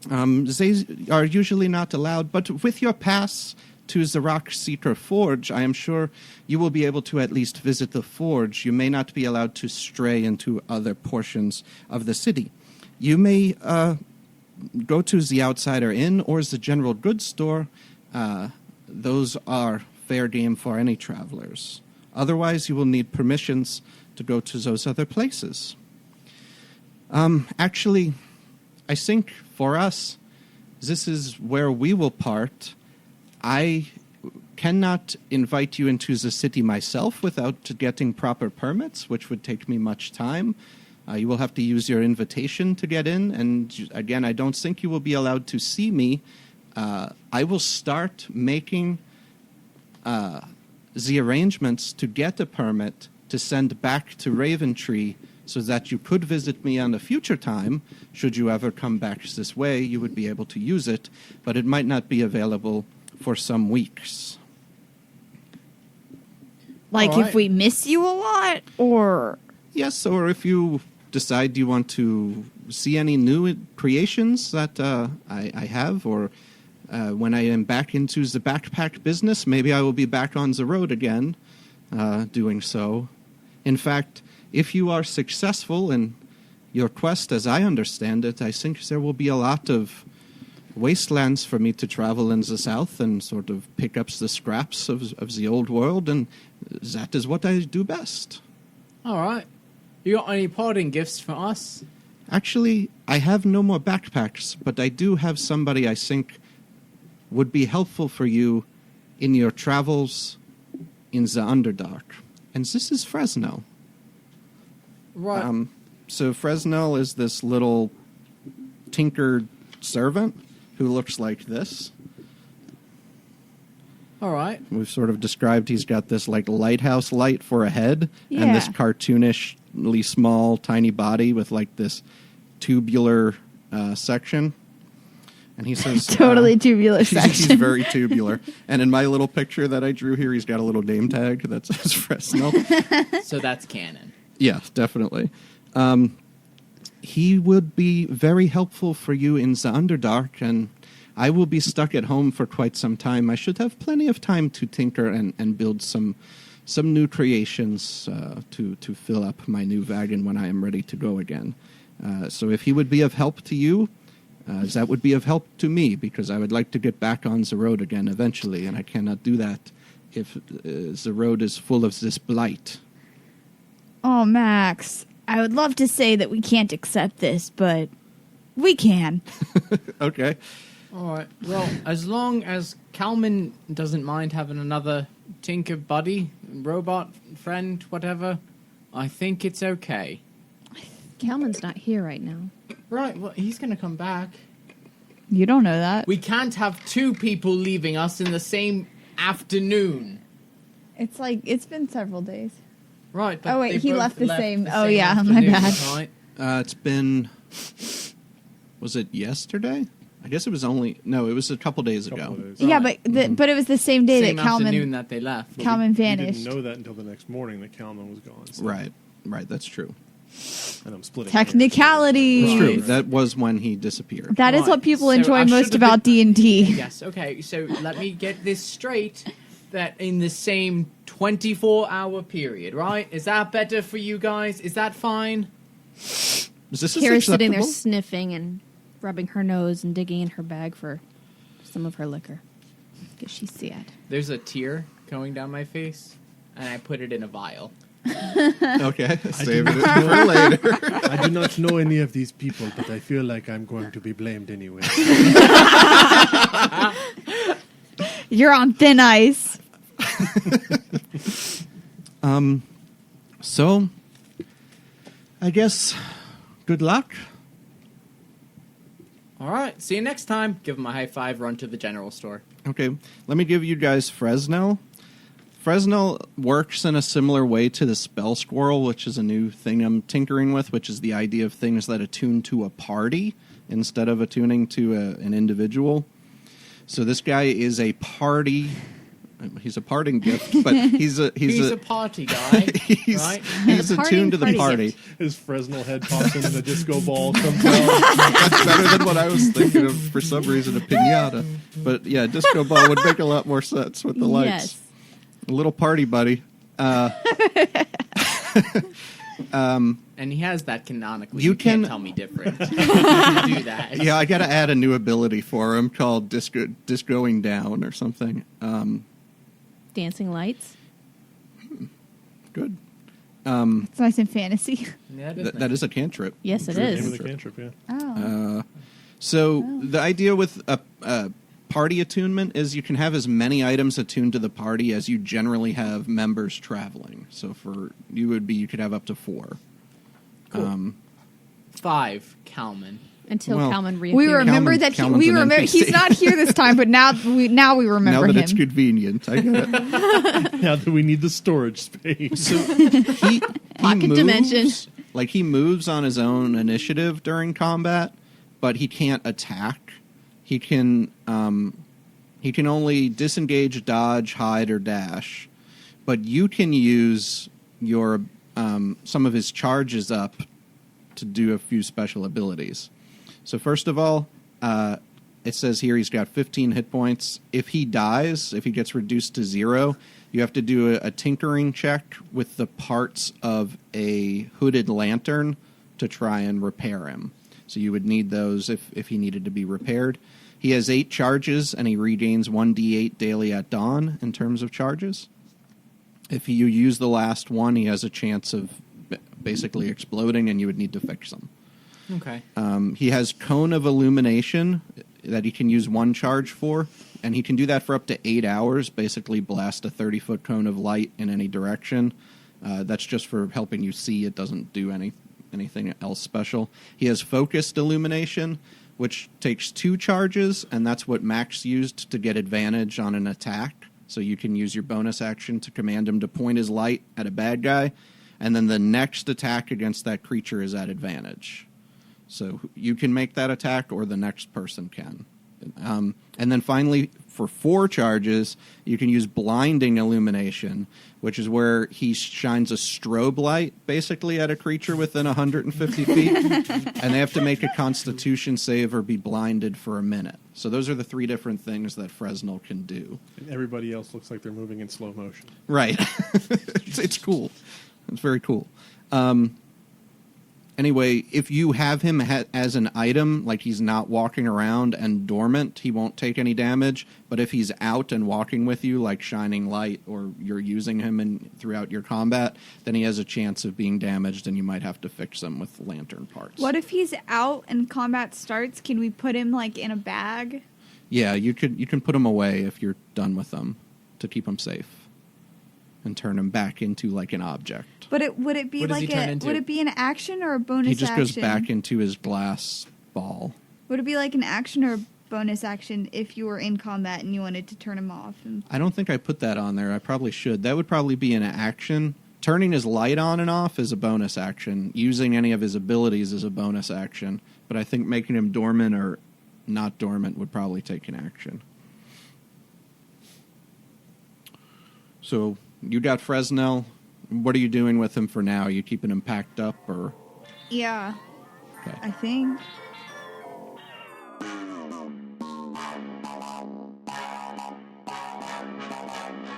S1: They are usually not allowed, but with your pass to the Rock Seeker Forge, I am sure you will be able to at least visit the forge. You may not be allowed to stray into other portions of the city. You may go to the Outsider Inn or the General Goods Store. Those are fair game for any travelers. Otherwise, you will need permissions to go to those other places. Actually, I think for us, this is where we will part. I cannot invite you into the city myself without getting proper permits, which would take me much time. You will have to use your invitation to get in, and again, I don't think you will be allowed to see me. I will start making the arrangements to get a permit to send back to Raventree so that you could visit me on a future time. Should you ever come back this way, you would be able to use it, but it might not be available for some weeks.
S4: Like
S3: All
S4: if
S3: right.
S4: we miss you a lot, or
S1: Yes, or if you decide you want to see any new creations that I have, or when I am back into the backpack business, maybe I will be back on the road again doing so. In fact, if you are successful in your quest, as I understand it, I think there will be a lot of wastelands for me to travel in the south and sort of pick up the scraps of the old world, and that is what I do best.
S3: All right. You got any parting gifts for us?
S1: Actually, I have no more backpacks, but I do have somebody I think would be helpful for you in your travels in the Underdark. And this is Fresno.
S3: Right.
S1: So Fresno is this little tinker servant who looks like this.
S3: All right.
S1: We've sort of described he's got this like lighthouse light for a head and this
S4: Yeah.
S1: cartoonishly small, tiny body with like this tubular section. And he says...
S4: Totally tubular
S1: he's
S4: section.
S1: very tubular. And in my little picture that I drew here, he's got a little name tag that says Fresno.
S3: So that's canon.
S1: Yeah, definitely. He would be very helpful for you in the Underdark, and I will be stuck at home for quite some time. I should have plenty of time to tinker and build some new creations to fill up my new wagon when I am ready to go again. So if he would be of help to you, that would be of help to me, because I would like to get back on the road again eventually, and I cannot do that if the road is full of this blight.
S4: Oh, Max, I would love to say that we can't accept this, but we can.
S1: Okay.
S3: All right. Well, as long as Kalman doesn't mind having another tinker buddy, robot friend, whatever, I think it's okay.
S2: Kalman's not here right now.
S3: Right. Well, he's going to come back.
S4: You don't know that.
S3: We can't have two people leaving us in the same afternoon.
S4: It's like, it's been several days.
S3: Right.
S4: Oh, wait,
S3: they
S4: he
S3: both
S4: left the same- oh,
S3: same
S4: yeah, my
S3: afternoon,
S4: bad.
S3: Right?
S1: It's been... Was it yesterday? I guess it was only... No, it was a couple days ago.
S5: Couple of days.
S4: Yeah,
S3: Right.
S4: but it was the same day
S3: Same
S4: that
S3: afternoon
S4: Kalman
S3: that they left.
S4: Kalman
S5: We
S4: vanished.
S5: didn't know that until the next morning that Kalman was gone. So.
S1: Right, that's true.
S5: And I'm splitting
S4: Technicality.
S1: It's
S3: Right.
S1: true. That was when he disappeared.
S4: That is
S3: Right.
S4: what people
S3: So
S4: enjoy
S3: I should
S4: most
S3: have
S4: about
S3: been-
S4: D&D.
S3: Yes, okay, so let me get this straight, that in the same 24-hour period, right? Is that better for you guys? Is that fine?
S1: Is this
S2: Kira's sitting there
S1: acceptable?
S2: sniffing and rubbing her nose and digging in her bag for some of her liquor. Because she's sad.
S3: There's a tear going down my face, and I put it in a vial.
S1: Okay, save it for later.
S5: I do not know any of these people, but I feel like I'm going to be blamed anyway.
S4: You're on thin ice.
S1: So, I guess, good luck.
S3: All right, see you next time. Give him a high five, run to the general store.
S1: Okay, let me give you guys Fresno. Fresno works in a similar way to the Spell Squirrel, which is a new thing I'm tinkering with, which is the idea of things that attune to a party instead of attuning to an individual. So this guy is a party. He's a parting gift, but he's a
S3: party guy,
S1: he's,
S3: right?
S1: he's
S2: A party
S1: attuned to the
S2: party
S1: party.
S2: gift.
S5: His Fresnel head pops into the disco ball comes out.
S1: That's better than what I was thinking of. For some reason, a pinata. But yeah, disco ball would make a lot more sense with the lights.
S2: Yes.
S1: A little party buddy.
S3: And he has that canonically.
S1: You
S3: You can't
S1: can-
S3: tell me different. You can do that.
S1: Yeah, I got to add a new ability for him called discoing down or something.
S2: Dancing lights.
S1: Good.
S4: It's nice in fantasy.
S3: Yeah, it is
S1: That is a cantrip.
S2: Yes, it
S1: True
S2: is.
S5: Name of the
S1: cantrip.
S5: cantrip, yeah.
S4: Oh.
S1: So the idea with a party attunement is you can have as many items attuned to the party as you generally have members traveling. So for you could have up to 4.
S3: Cool. 5, Kalman.
S2: Until
S1: Well,
S2: Kalman
S4: We
S2: reappears.
S4: remember that
S1: Kalman's
S4: we
S1: an
S4: remember
S1: NPC.
S4: he's not here this time, but now we
S1: Now
S4: remember
S1: that
S4: him.
S1: it's convenient, I get it.
S5: Now that we need the storage space.
S1: So he
S2: Pocket
S1: moves,
S2: dimension.
S1: Like he moves on his own initiative during combat, but he can't attack. He can only disengage, dodge, hide, or dash. But you can use your some of his charges up to do a few special abilities. So first of all, it says here he's got 15 hit points. If he dies, if he gets reduced to 0, you have to do a tinkering check with the parts of a hooded lantern to try and repair him. So you would need those if he needed to be repaired. He has 8 charges, and he regains 1d8 daily at dawn in terms of charges. If you use the last one, he has a chance of basically exploding, and you would need to fix him.
S3: Okay.
S1: He has Cone of Illumination that he can use 1 charge for, and he can do that for up to 8 hours, basically blast a 30-foot cone of light in any direction. That's just for helping you see. It doesn't do anything else special. He has Focused Illumination, which takes 2 charges, and that's what Max used to get advantage on an attack. So you can use your bonus action to command him to point his light at a bad guy, and then the next attack against that creature is at advantage. So you can make that attack, or the next person can. And then finally, for 4 charges, you can use Blinding Illumination, which is where he shines a strobe light, basically, at a creature within 150 feet, and they have to make a Constitution save or be blinded for a minute. So those are the 3 different things that Fresnel can do.
S5: And everybody else looks like they're moving in slow motion.
S1: Right. It's cool. It's very cool. Anyway, if you have him as an item, like he's not walking around and dormant, he won't take any damage. But if he's out and walking with you, like shining light, or you're using him throughout your combat, then he has a chance of being damaged, and you might have to fix him with lantern parts.
S4: What if he's out and combat starts? Can we put him like in a bag?
S1: Yeah, you can put him away if you're done with them to keep him safe, and turn him back into like an object.
S4: But would it be
S3: What does he
S4: like
S3: turn into?
S4: would it be an action or a bonus
S1: He just
S4: action?
S1: goes back into his glass ball.
S4: Would it be like an action or a bonus action if you were in combat and you wanted to turn him off?
S1: I don't think I put that on there. I probably should. That would probably be an action. Turning his light on and off is a bonus action. Using any of his abilities is a bonus action. But I think making him dormant or not dormant would probably take an action. So you got Fresnel. What are you doing with him for now? Are you keeping him packed up, or?
S4: Yeah,
S1: Okay.
S4: I think.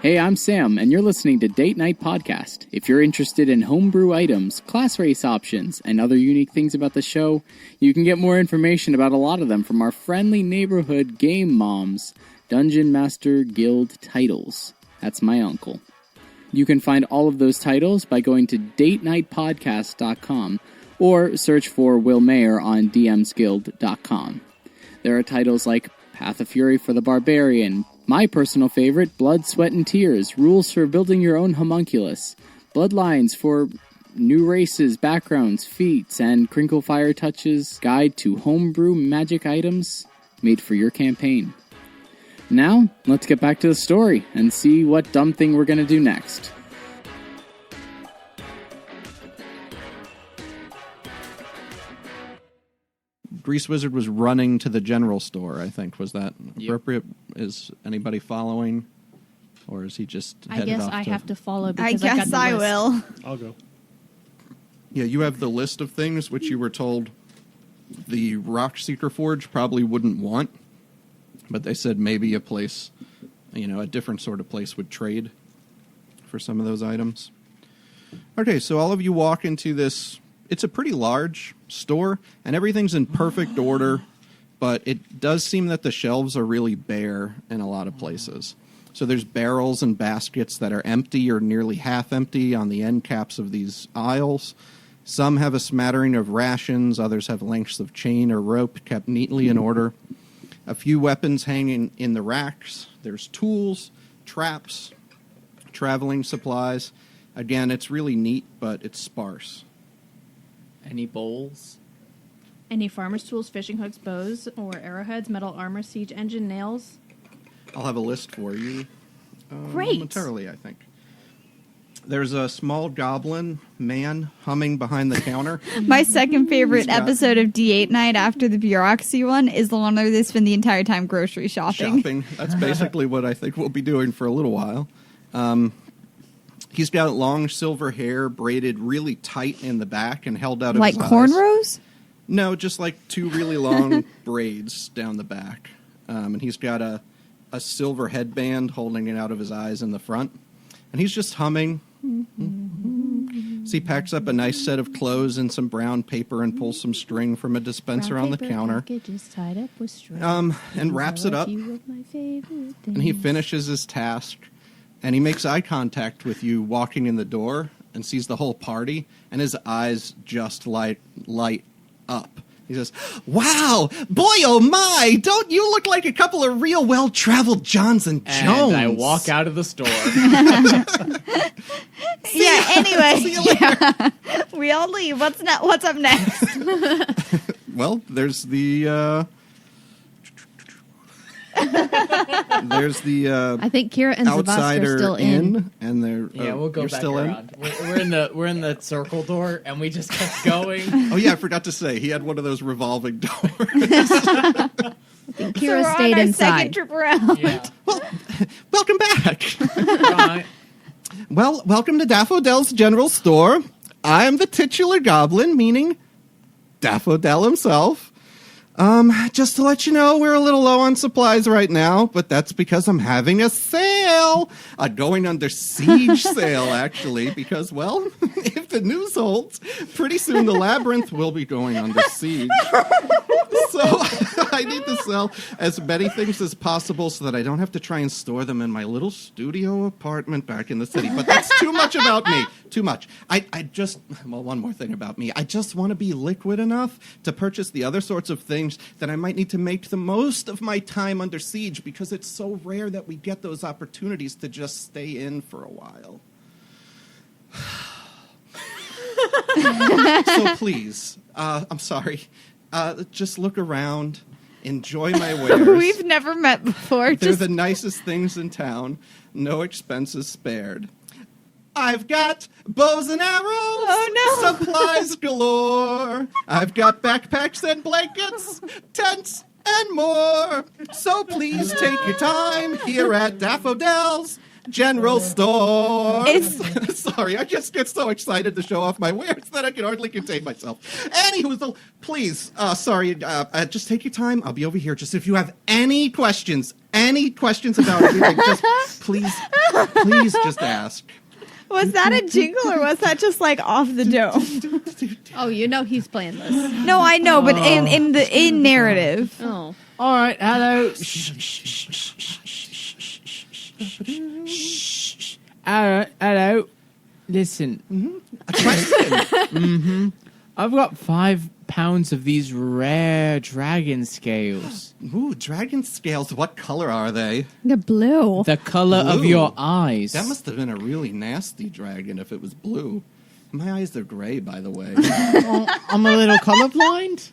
S6: Hey, I'm Sam, and you're listening to Date Night Podcast. If you're interested in homebrew items, class race options, and other unique things about the show, you can get more information about a lot of them from our friendly neighborhood game moms, Dungeon Master Guild titles. That's my uncle. You can find all of those titles by going to datenightpodcast.com or search for Will Mayer on dmsguild.com. There are titles like Path of Fury for the Barbarian, my personal favorite, Blood, Sweat, and Tears, Rules for Building Your Own Homunculus, Bloodlines for New Races, Backgrounds, Feats, and Crinkle Fire Touches, Guide to Homebrew Magic Items made for your campaign. Now, let's get back to the story and see what dumb thing we're going to do next.
S1: Grease Wizard was running to the general store, I think. Was that appropriate? Is anybody following? Or is he just
S2: I
S1: headed
S2: guess
S1: off
S2: I have to follow
S4: I
S2: because I've got
S4: guess
S2: the
S4: I
S2: list.
S4: will.
S5: I'll go.
S1: Yeah, you have the list of things which you were told the Rock Seeker Forge probably wouldn't want. But they said maybe a place, a different sort of place would trade for some of those items. Okay, so all of you walk into this. It's a pretty large store, and everything's in perfect order, but it does seem that the shelves are really bare in a lot of places. So there's barrels and baskets that are empty or nearly half empty on the end caps of these aisles. Some have a smattering of rations, others have lengths of chain or rope kept neatly in order. A few weapons hanging in the racks. There's tools, traps, traveling supplies. Again, it's really neat, but it's sparse.
S3: Any bowls?
S2: Any farmer's tools, fishing hooks, bows, or arrowheads, metal armor, siege engine, nails?
S1: I'll have a list for you
S2: Great.
S1: momentarily, I think. There's a small goblin man humming behind the counter.
S4: My second favorite
S1: He's got-
S4: episode of D8 Night after the bureaucracy one is the one where they spend the entire time grocery shopping.
S1: Shopping. That's basically what I think we'll be doing for a little while. He's got long silver hair braided really tight in the back and held out of
S4: Like
S1: his eyes.
S4: cornrows?
S1: No, just like two really long braids down the back. And he's got a silver headband holding it out of his eyes in the front. And he's just humming. So he packs up a nice set of clothes and some brown paper and pulls some string from a dispenser on the counter.
S2: Tied up with string.
S1: And wraps it up. And he finishes his task. And he makes eye contact with you walking in the door and sees the whole party. And his eyes just light up. He says, "Wow, boy, oh my! Don't you look like a couple of real well-traveled Johns and Jones?"
S3: And I walk out of the store.
S4: Yeah, anyway.
S1: See you later.
S4: Yeah. We all leave. What's up next?
S1: Well, there's the
S2: I think Kira and Zavast
S1: outsider
S2: are still in.
S1: and they're
S3: Yeah, we'll go
S1: you're
S3: back
S1: still
S3: around. We're in the circle door, and we just kept going.
S1: Oh yeah, I forgot to say he had one of those revolving doors.
S2: Kira
S4: So we're on
S2: stayed
S4: our
S2: inside.
S4: second trip around.
S3: Yeah.
S1: Well, welcome back.
S3: Right.
S1: Well, welcome to Daffodil's General Store. I'm the titular goblin, meaning Daffodil himself. Just to let you know, we're a little low on supplies right now, but that's because I'm having a sale. A going under siege sale, actually, because, well, if the news holds, pretty soon the Labyrinth will be going under siege. So I need to sell as many things as possible so that I don't have to try and store them in my little studio apartment back in the city. But that's too much about me. Too much. One more thing about me. I just want to be liquid enough to purchase the other sorts of things that I might need to make the most of my time under siege, because it's so rare that we get those opportunities to just stay in for a while. So please, I'm sorry. Just look around, enjoy my wares.
S4: We've never met before.
S1: They're the nicest things in town. No expenses spared. I've got bows and arrows.
S4: Oh, no.
S1: Supplies galore. I've got backpacks and blankets, tents, and more. So please take your time here at Daffodil's General Store. Sorry, I just get so excited to show off my wares that I can hardly contain myself. Anywho, please, just take your time. I'll be over here. Just if you have any questions about anything, just please just ask.
S4: Was that a jingle or was that just like off the dome?
S2: Oh, you know he's playing this.
S4: No, I know, but in narrative.
S2: Oh.
S3: All right, hello. Hello. Listen.
S1: A question.
S3: I've got 5 pounds of these rare dragon scales.
S1: Ooh, dragon scales. What color are they?
S2: The blue.
S3: The color of
S1: Blue.
S3: your eyes.
S1: That must have been a really nasty dragon if it was blue. My eyes are gray, by the way.
S3: I'm a little colorblind.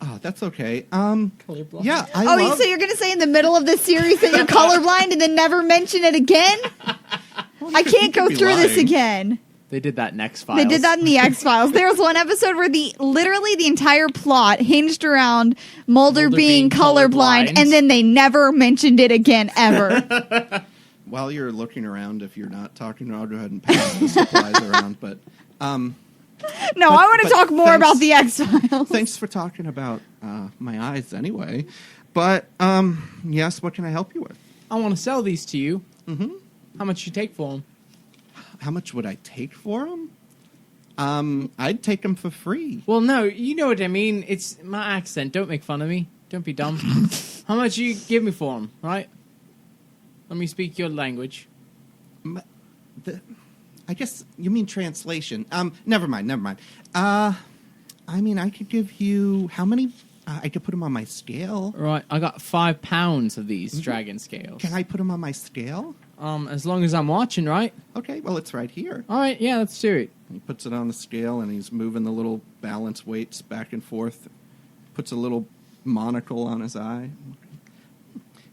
S1: Oh, that's okay.
S3: Colorblind.
S1: Yeah,
S4: So you're going to say in the middle of this series that you're colorblind and then never mention it again? I can't go
S1: be
S4: through this
S1: lying.
S4: again.
S3: They did that in X-Files.
S4: They did that in the X-Files. There was one episode where literally the entire plot hinged around Mulder being colorblind, and then they never mentioned it again, ever.
S1: While you're looking around, if you're not talking, I'll go ahead and pass the supplies around. But
S4: No, I want to talk more
S1: thanks-
S4: about the X-Files.
S1: thanks for talking about my eyes anyway. But yes, what can I help you with?
S3: I want to sell these to you. Mm-hmm. How much you take for them?
S1: How much would I take for them? I'd take them for free.
S3: Well, no, you know what I mean. It's my accent. Don't make fun of me. Don't be dumb. How much you give me for them, right? Let me speak your language.
S1: I guess you mean translation. Never mind. I mean, I could give you how many? I could put them on my scale.
S3: Right, I got 5 pounds of these dragon scales.
S1: Can I put them on my scale?
S3: As long as I'm watching, right?
S1: Okay, well, it's right here.
S3: All right, yeah, let's do it.
S1: He puts it on the scale, and he's moving the little balance weights back and forth. Puts a little monocle on his eye.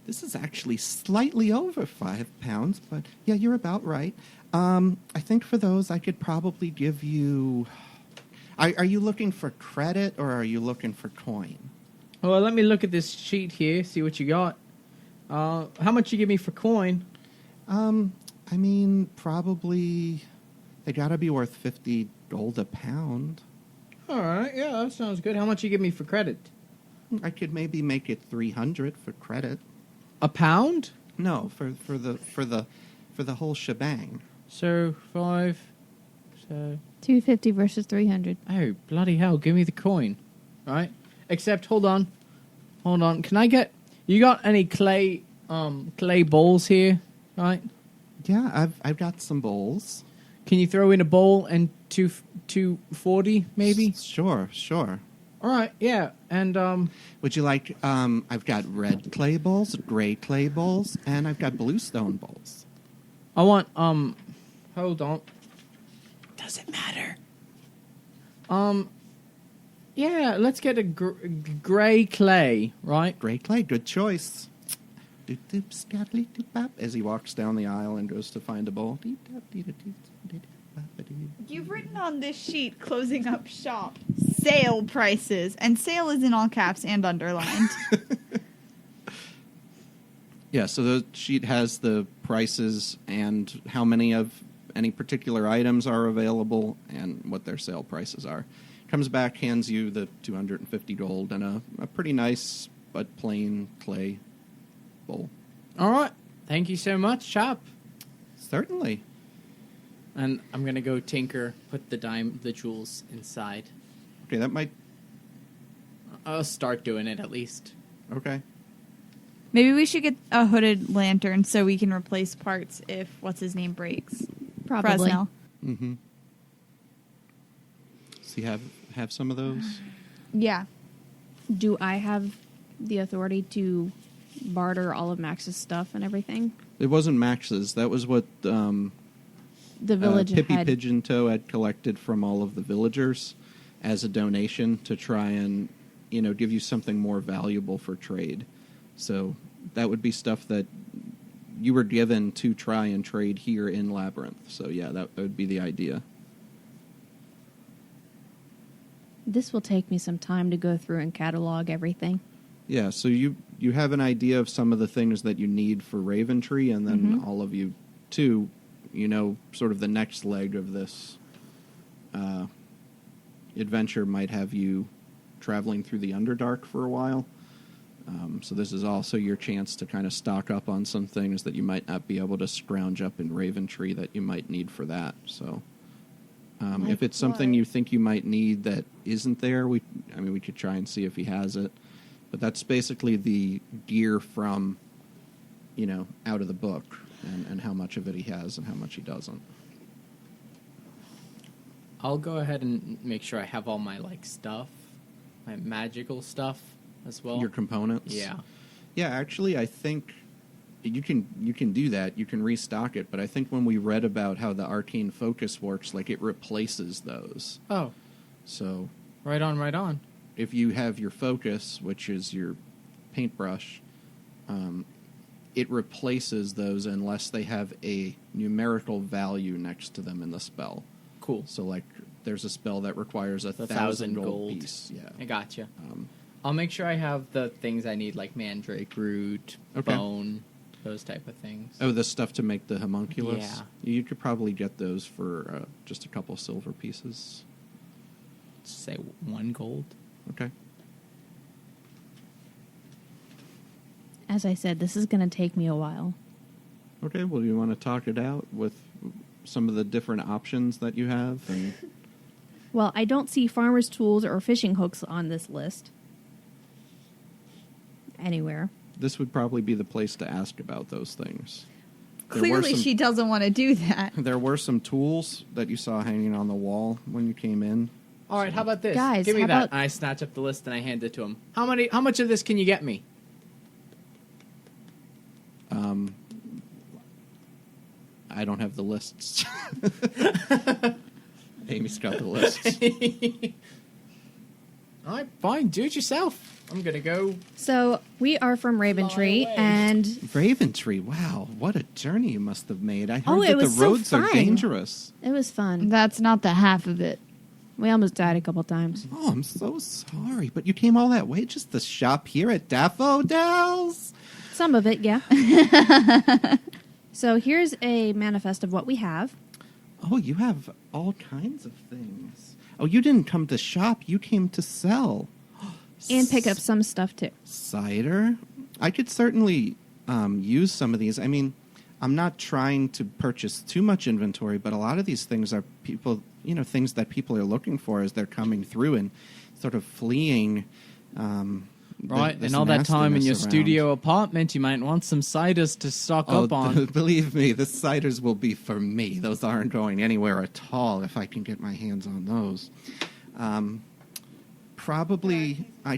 S1: This is actually slightly over 5 pounds, but yeah, you're about right. I think for those, I could probably give you... Are you looking for credit, or are you looking for coin?
S3: Well, let me look at this sheet here, see what you got. How much you give me for coin?
S1: I mean, probably they gotta be worth 50 gold a pound.
S3: All right, yeah, that sounds good. How much you give me for credit?
S1: I could maybe make it 300 for credit.
S3: A pound?
S1: No, for the whole shebang.
S3: So 5. So
S2: 250 versus 300.
S3: oh bloody hell! Give me the coin, right? Except hold on. Can I get? You got any clay balls here, right?
S1: Yeah, I've got some bowls.
S3: Can you throw in a bowl and 240 maybe?
S1: Sure.
S3: All right, yeah, and
S1: Would you like? I've got red clay bowls, gray clay bowls, and I've got blue stone bowls.
S3: I want hold on. Does it matter? Yeah, let's get a gray clay, right?
S1: Gray clay, good choice. Doop doop scabbly doop bop. As he walks down the aisle and goes to find a bowl. Deep dap dee da dee da dee bop a dee.
S4: You've written on this sheet, closing up shop, sale prices. And sale is in all caps and underlined.
S1: Yeah, so the sheet has the prices and how many of any particular items are available and what their sale prices are. Comes back, hands you the 250 gold and a pretty nice but plain clay bowl.
S3: All right. Thank you so much, chap.
S1: Certainly.
S6: And I'm gonna go tinker, put the jewels inside.
S1: Okay, that might...
S6: I'll start doing it at least.
S1: Okay.
S4: Maybe we should get a hooded lantern so we can replace parts if what's-his-name breaks.
S2: Probably.
S4: Fresnel.
S1: Mm-hmm. So you have some of those?
S4: Yeah.
S2: Do I have the authority to barter all of Max's stuff and everything?
S1: It wasn't Max's. That was what
S2: The village
S1: Pippy
S2: had.
S1: Pigeon Toe had collected from all of the villagers as a donation to try and, give you something more valuable for trade. So that would be stuff that you were given to try and trade here in Labyrinth. So yeah, that would be the idea.
S2: This will take me some time to go through and catalog everything.
S1: Yeah, so you have an idea of some of the things that you need for Raventree, and then all of you, too, sort of the next leg of this adventure might have you traveling through the Underdark for a while. So this is also your chance to kind of stock up on some things that you might not be able to scrounge up in Raventree that you might need for that. So if it's something you think you might need that isn't there, we could try and see if he has it. But that's basically the gear from, out of the book and how much of it he has and how much he doesn't.
S6: I'll go ahead and make sure I have all my stuff, my magical stuff as well.
S1: Your components?
S6: Yeah.
S1: Yeah, actually, I think you can do that. You can restock it, but I think when we read about how the arcane focus works, it replaces those.
S6: Oh.
S1: So
S6: Right on.
S1: if you have your focus, which is your paintbrush, it replaces those unless they have a numerical value next to them in the spell.
S6: Cool.
S1: So, there's a spell that requires a 1,000 gold piece. Yeah.
S6: I gotcha. I'll make sure I have the things I need, like mandrake root,
S1: Okay.
S6: bone, those type of things.
S1: Oh, the stuff to make the homunculus?
S6: Yeah.
S1: You could probably get those for just a couple silver pieces.
S6: Say 1 gold.
S1: Okay.
S2: As I said, this is going to take me a while.
S1: Okay, well, you want to talk it out with some of the different options that you have? And
S2: Well, I don't see farmer's tools or fishing hooks on this list anywhere.
S1: this would probably be the place to ask about those things.
S4: Clearly, she doesn't want to do that.
S1: There were some tools that you saw hanging on the wall when you came in.
S6: All right, how about this?
S2: Guys,
S6: Give me
S2: how
S6: that.
S2: about-
S6: And I snatch up the list and I hand it to him. How much of this can you get me?
S1: I don't have the lists. Amy's got the lists.
S6: All right, fine. Do it yourself. I'm going to go.
S2: So we are from Raventree,
S6: away.
S2: and
S1: Raventree, wow, what a journey you must have made. I heard
S2: Oh, it
S1: that the
S2: was so
S1: roads are
S2: fun.
S1: dangerous.
S2: it was fun.
S4: That's not the half of it.
S2: We almost died a couple times.
S1: Oh, I'm so sorry, but you came all that way just to shop here at Daph O'Dell's?
S2: Some of it, yeah. So here's a manifest of what we have.
S1: Oh, you have all kinds of things. Oh, you didn't come to shop. You came to sell.
S2: And pick up some stuff, too.
S1: Cider? I could certainly use some of these. I mean, I'm not trying to purchase too much inventory, but a lot of these things are things that people are looking for as they're coming through and sort of fleeing.
S3: Right, and all that time in your studio apartment, you might want some ciders to stock up on.
S1: Believe me, the ciders will be for me. Those aren't going anywhere at all if I can get my hands on those. I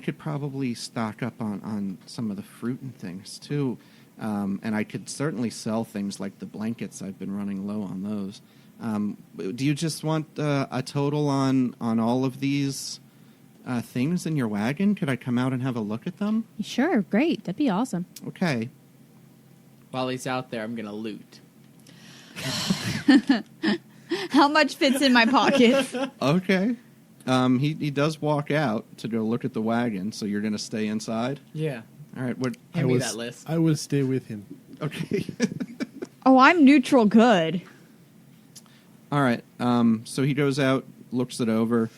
S1: could probably stock up on some of the fruit and things, too. And I could certainly sell things like the blankets. I've been running low on those. Do you just want a total on all of these things in your wagon? Could I come out and have a look at them?
S2: Sure, great. That'd be awesome.
S1: Okay.
S3: While he's out there, I'm going to loot.
S4: How much fits in my pockets?
S1: Okay. He does walk out to go look at the wagon, so you're going to stay inside?
S3: Yeah.
S1: All right. What?
S3: Hand me that list.
S5: I will stay with him.
S1: Okay.
S4: Oh, I'm neutral good.
S1: All right. So he goes out, looks it over.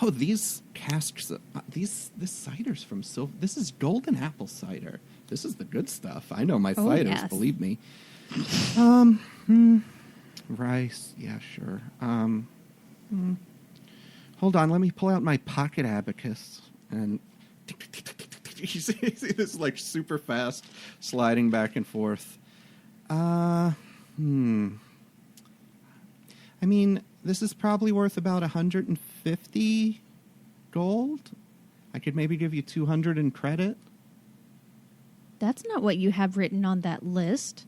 S1: Oh, these casks. This cider's from Silver. This is golden apple cider. This is the good stuff. I know my ciders.
S2: Yes.
S1: Believe me. Rice. Yeah, sure. Hold on. Let me pull out my pocket abacus and. You see this like super fast sliding back and forth. I mean, this is probably worth about 150 gold. I could maybe give you 200 in credit.
S2: That's not what you have written on that list.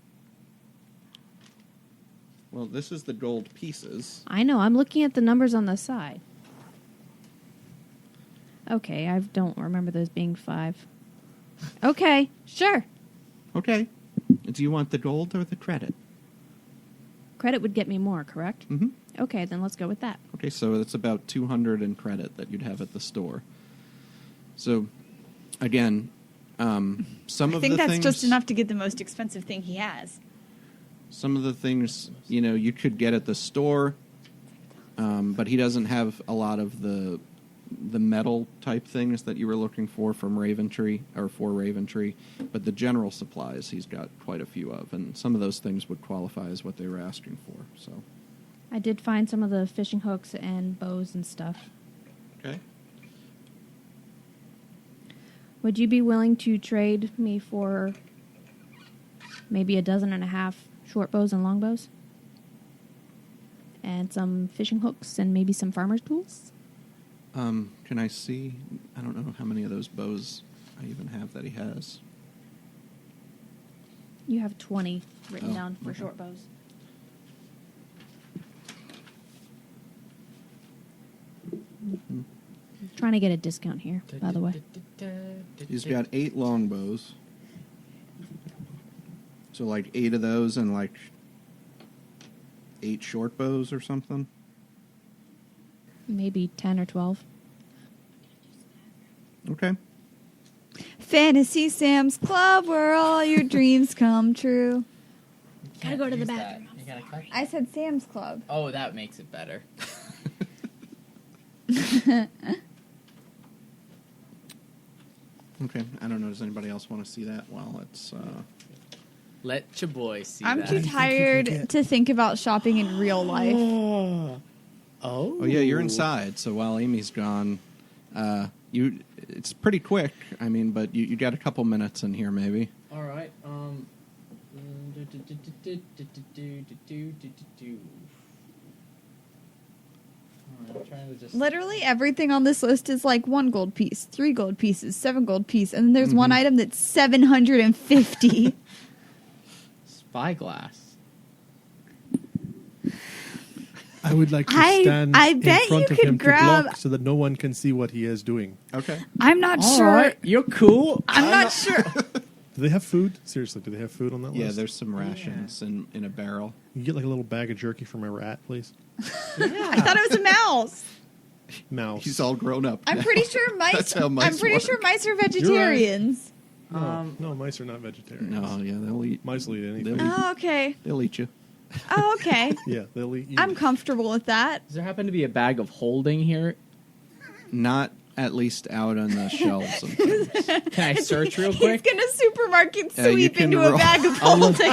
S1: Well, this is the gold pieces.
S2: I know. I'm looking at the numbers on the side. Okay, I don't remember those being 5. Okay, sure.
S1: Okay. Do you want the gold or the credit?
S2: Credit would get me more, correct?
S1: Mm-hmm.
S2: Okay, then let's go with that.
S1: Okay, so it's about 200 in credit that you'd have at the store. So, again, some of the things...
S4: I think that's just enough to get the most expensive thing he has.
S1: Some of the things, you could get at the store, but he doesn't have a lot of the metal type things that you were looking for from Raventree, or for Raventree, but the general supplies he's got quite a few of, and some of those things would qualify as what they were asking for. So,
S2: I did find some of the fishing hooks and bows and stuff.
S1: okay.
S2: Would you be willing to trade me for maybe 12.5 short bows and long bows? And some fishing hooks and maybe some farmer's tools?
S1: Can I see? I don't know how many of those bows I even have that he has.
S2: You have 20 written
S1: Oh,
S2: down for
S1: okay.
S2: short bows. Trying to get a discount here, by the way.
S1: He's got 8 long bows. So like 8 of those and like 8 short bows or something.
S2: Maybe 10 or 12.
S1: Okay.
S4: Fantasy Sam's Club, where all your dreams come true.
S2: Gotta go to the bathroom.
S4: I said Sam's Club.
S3: Oh, that makes it better.
S1: Okay. I don't know. Does anybody else want to see that? Well, it's...
S3: Let your boy see
S4: I'm
S3: that.
S4: too tired to think about shopping in real life.
S3: Oh,
S1: Oh, yeah, you're inside. So while Amy's gone, it's pretty quick. I mean, but you got a couple minutes in here, maybe.
S3: all right. I'm trying to just...
S4: Literally everything on this list is like 1 gold piece, 3 gold pieces, 7 gold piece, and then there's one item that's 750.
S3: Spyglass.
S5: I would like to
S4: I
S5: stand
S4: bet
S5: in front
S4: you
S5: of
S4: could
S5: him
S4: grab-
S5: to block so that no one can see what he is doing.
S1: Okay.
S4: I'm not
S3: All
S4: sure.
S3: right, you're cool.
S4: I'm not sure.
S5: Do they have food? Seriously, do they have food on that
S1: Yeah,
S5: list?
S1: there's some rations in a barrel.
S5: You get like a little bag of jerky from a rat, please.
S4: I thought it was a mouse.
S5: Mouse.
S1: He's all grown up.
S4: I'm
S1: now.
S4: pretty sure mice.
S1: That's how mice
S4: I'm pretty
S1: work.
S4: sure mice are vegetarians.
S5: No, mice are not vegetarians.
S1: No, yeah, they'll eat.
S5: Mice will eat anything.
S1: They'll eat.
S4: Oh, okay.
S1: They'll eat you.
S4: Oh, okay.
S5: Yeah, they'll eat you.
S4: I'm comfortable with that.
S6: Does there happen to be a bag of holding here?
S1: Not at least out on the shelves. And things.
S6: Can I search real
S4: He's
S6: quick?
S4: gonna supermarket
S1: You
S4: sweep
S1: can
S4: into a
S1: roll-
S4: bag of holding.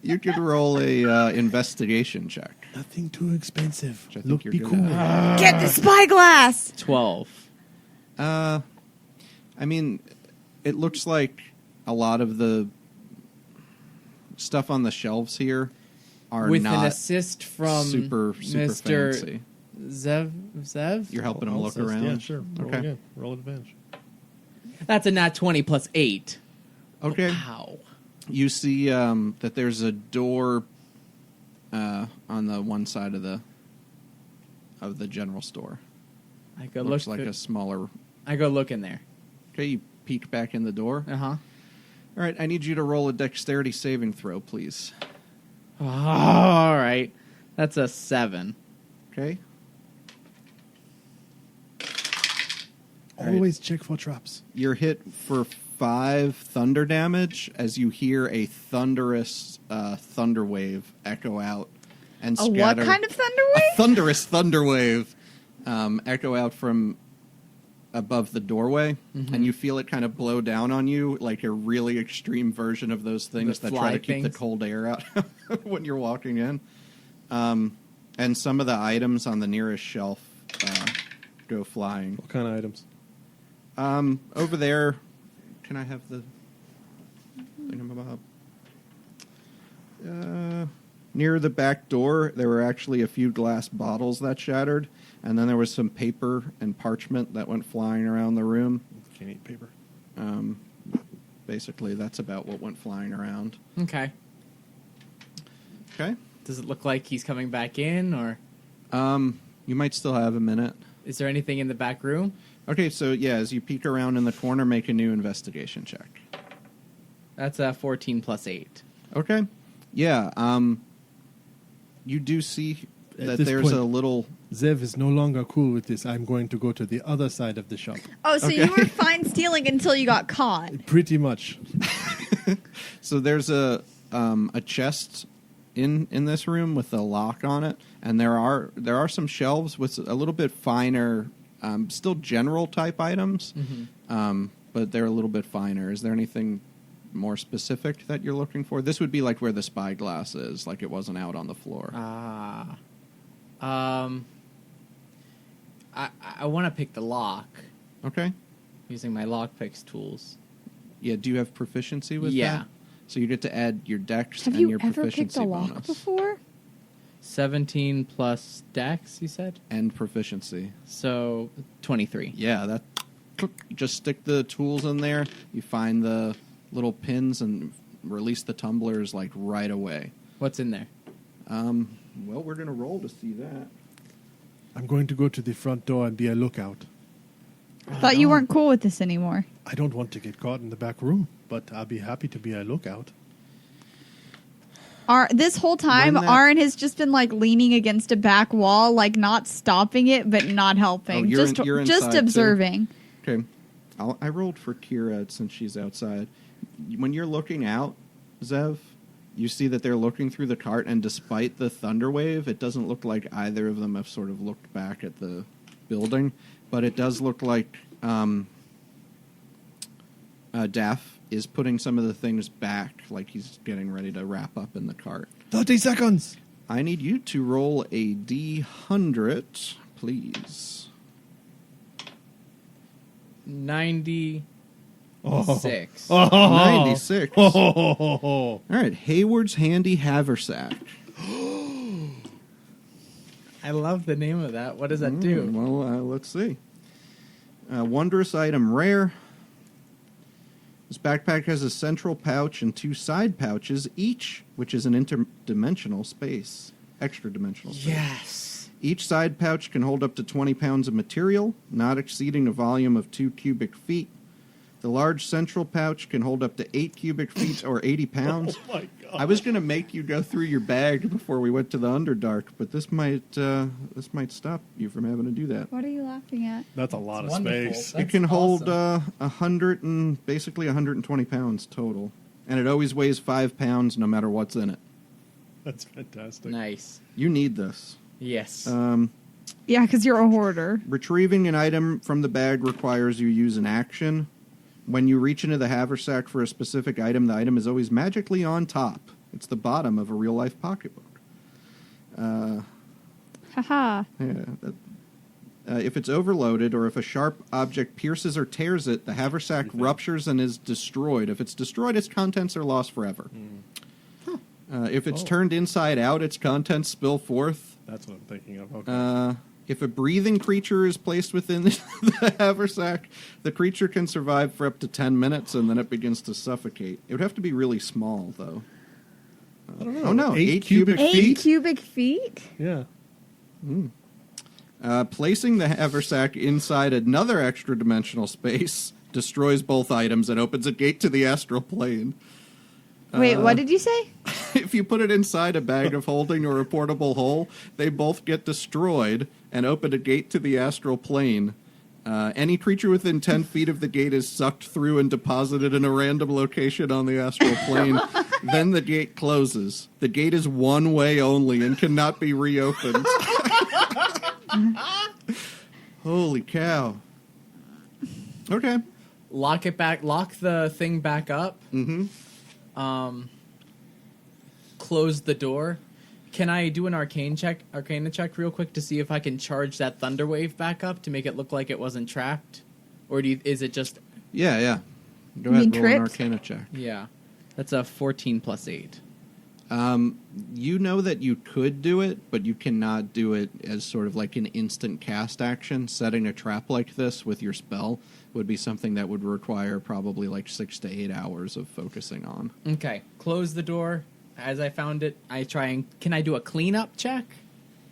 S1: You could roll a investigation check.
S5: Nothing too expensive.
S1: Which I think
S5: Look,
S1: you're
S5: be
S1: good
S5: cool.
S1: at.
S4: Get the spyglass.
S6: 12.
S1: I mean, it looks like a lot of the stuff on the shelves here are
S3: With
S1: not
S3: an assist from
S1: super
S3: Mr.
S1: fancy.
S3: Zev?
S1: You're helping him
S5: I'll
S1: look
S5: assist.
S1: around.
S5: Yeah, sure. Roll
S1: Okay.
S5: again. Roll advantage.
S3: That's a nat 20 plus 8.
S1: Okay.
S3: Wow.
S1: You see that there's a door on the one side of the general store.
S3: I go
S1: Looks
S3: look.
S1: like a smaller.
S3: I go look in there.
S1: Okay, you peek back in the door.
S3: Uh huh.
S1: All right, I need you to roll a dexterity saving throw, please.
S3: All right. That's a 7.
S1: Okay. All right.
S5: Always check for traps.
S1: You're hit for 5 thunder damage as you hear a thunderous thunder wave echo out and
S4: A
S1: scatter.
S4: what kind of thunder
S1: A
S4: wave?
S1: thunderous thunder wave echo out from above the doorway, and you feel it kind of blow down on you like a really extreme version of those things
S3: The
S1: that try
S3: fly
S1: to keep the
S3: things?
S1: cold air out when you're walking in. And some of the items on the nearest shelf go flying.
S5: What kind of items?
S1: Over there, can I have the thingamabob? Near the back door, there were actually a few glass bottles that shattered, and then there was some paper and parchment that went flying around the room.
S5: Can't eat paper.
S1: Basically, that's about what went flying around.
S3: Okay.
S1: Okay.
S3: Does it look like he's coming back in, or
S1: You might still have a minute.
S3: is there anything in the back room?
S1: Okay, so yeah, as you peek around in the corner, make a new investigation check.
S3: That's a 14 plus 8.
S1: Okay. Yeah. You do see
S5: At
S1: that
S5: this
S1: there's
S5: point-
S1: a little.
S5: Zev is no longer cool with this. I'm going to go to the other side of the shop.
S4: Oh, so
S1: Okay.
S4: you were fine stealing until you got caught.
S5: Pretty much.
S1: So there's a chest in this room with a lock on it, and there are some shelves with a little bit finer, still general type items, but they're a little bit finer. Is there anything more specific that you're looking for? This would be like where the spyglass is, like it wasn't out on the floor.
S3: I want to pick the lock
S1: Okay.
S3: using my lockpicks tools.
S1: Yeah. Do you have proficiency with
S3: Yeah.
S1: that? So you get to add your dex
S4: Have
S1: and
S4: you
S1: your
S4: ever
S1: proficiency
S4: picked a lock
S1: bonus.
S4: before?
S3: 17 plus dex, you said?
S1: And proficiency.
S3: So 23.
S1: Yeah, that. Just stick the tools in there. You find the little pins and release the tumblers like right away.
S3: What's in there?
S1: Well, we're gonna roll to see that.
S5: I'm going to go to the front door and be a lookout.
S4: Thought you weren't cool with this anymore.
S5: I don't want to get caught in the back room, but I'll be happy to be a lookout.
S4: This whole time,
S1: When that-
S4: Aaron has just been like leaning against a back wall, like not stopping it, but not helping.
S1: Oh, you're
S4: just
S1: you're
S4: just
S1: inside, too?
S4: observing.
S1: Okay, I rolled for Kira since she's outside. When you're looking out, Zev, you see that they're looking through the cart, and despite the thunder wave, it doesn't look like either of them have sort of looked back at the building. But it does look like Daph is putting some of the things back, like he's getting ready to wrap up in the cart.
S5: 30 seconds!
S1: I need you to roll a D100, please.
S3: 96.
S5: Oh.
S1: 96.
S5: Oh.
S1: All right, Hayward's Handy Haversack.
S3: I love the name of that. What does that do?
S1: Well, let's see. Wondrous item rare. This backpack has a central pouch and 2 side pouches, each which is an interdimensional space. Extra dimensional space.
S3: Yes.
S1: Each side pouch can hold up to 20 pounds of material, not exceeding a volume of 2 cubic feet. The large central pouch can hold up to 8 cubic feet or 80 pounds.
S5: Oh my god!
S1: I was going to make you go through your bag before we went to the Underdark, but this might stop you from having to do that.
S4: What are you laughing at?
S5: That's a lot of
S3: Wonderful.
S5: space.
S3: That's
S1: It can hold
S3: awesome.
S1: basically 120 pounds total, and it always weighs 5 pounds no matter what's in it.
S5: That's fantastic.
S3: Nice.
S1: You need this.
S3: Yes.
S4: Yeah, because you're a hoarder.
S1: Retrieving an item from the bag requires you use an action. When you reach into the haversack for a specific item, the item is always magically on top. It's the bottom of a real-life pocketbook.
S4: Haha.
S1: If it's overloaded or if a sharp object pierces or tears it, the haversack ruptures and is destroyed. If it's destroyed, its contents are lost forever. If it's turned inside out, its contents spill forth.
S5: That's what I'm thinking of. Okay.
S1: If a breathing creature is placed within the haversack, the creature can survive for up to 10 minutes, and then it begins to suffocate. It would have to be really small, though.
S5: I don't know.
S1: Oh, no.
S5: 8 cubic
S4: 8
S5: feet?
S4: cubic feet?
S5: Yeah.
S1: Placing the haversack inside another extra-dimensional space destroys both items and opens a gate to the astral plane.
S4: Wait, what did you say?
S1: If you put it inside a bag of holding or a portable hole, they both get destroyed and open a gate to the astral plane. Any creature within 10 feet of the gate is sucked through and deposited in a random location on the astral plane. Then the gate closes. The gate is one way only and cannot be reopened. Holy cow. Okay.
S3: Lock it back. Lock the thing back up.
S1: Mm-hmm.
S3: Close the door. Can I do an arcana check real quick to see if I can charge that thunder wave back up to make it look like it wasn't trapped? Or is it just...
S1: Yeah. Go
S4: You
S1: ahead,
S4: mean
S1: roll an
S4: tripped?
S1: arcana check.
S3: Yeah. That's a 14 plus 8.
S1: You know that you could do it, but you cannot do it as sort of like an instant cast action. Setting a trap like this with your spell would be something that would require probably like 6 to 8 hours of focusing on.
S3: Okay. Close the door. As I found it, I try and... Can I do a cleanup check?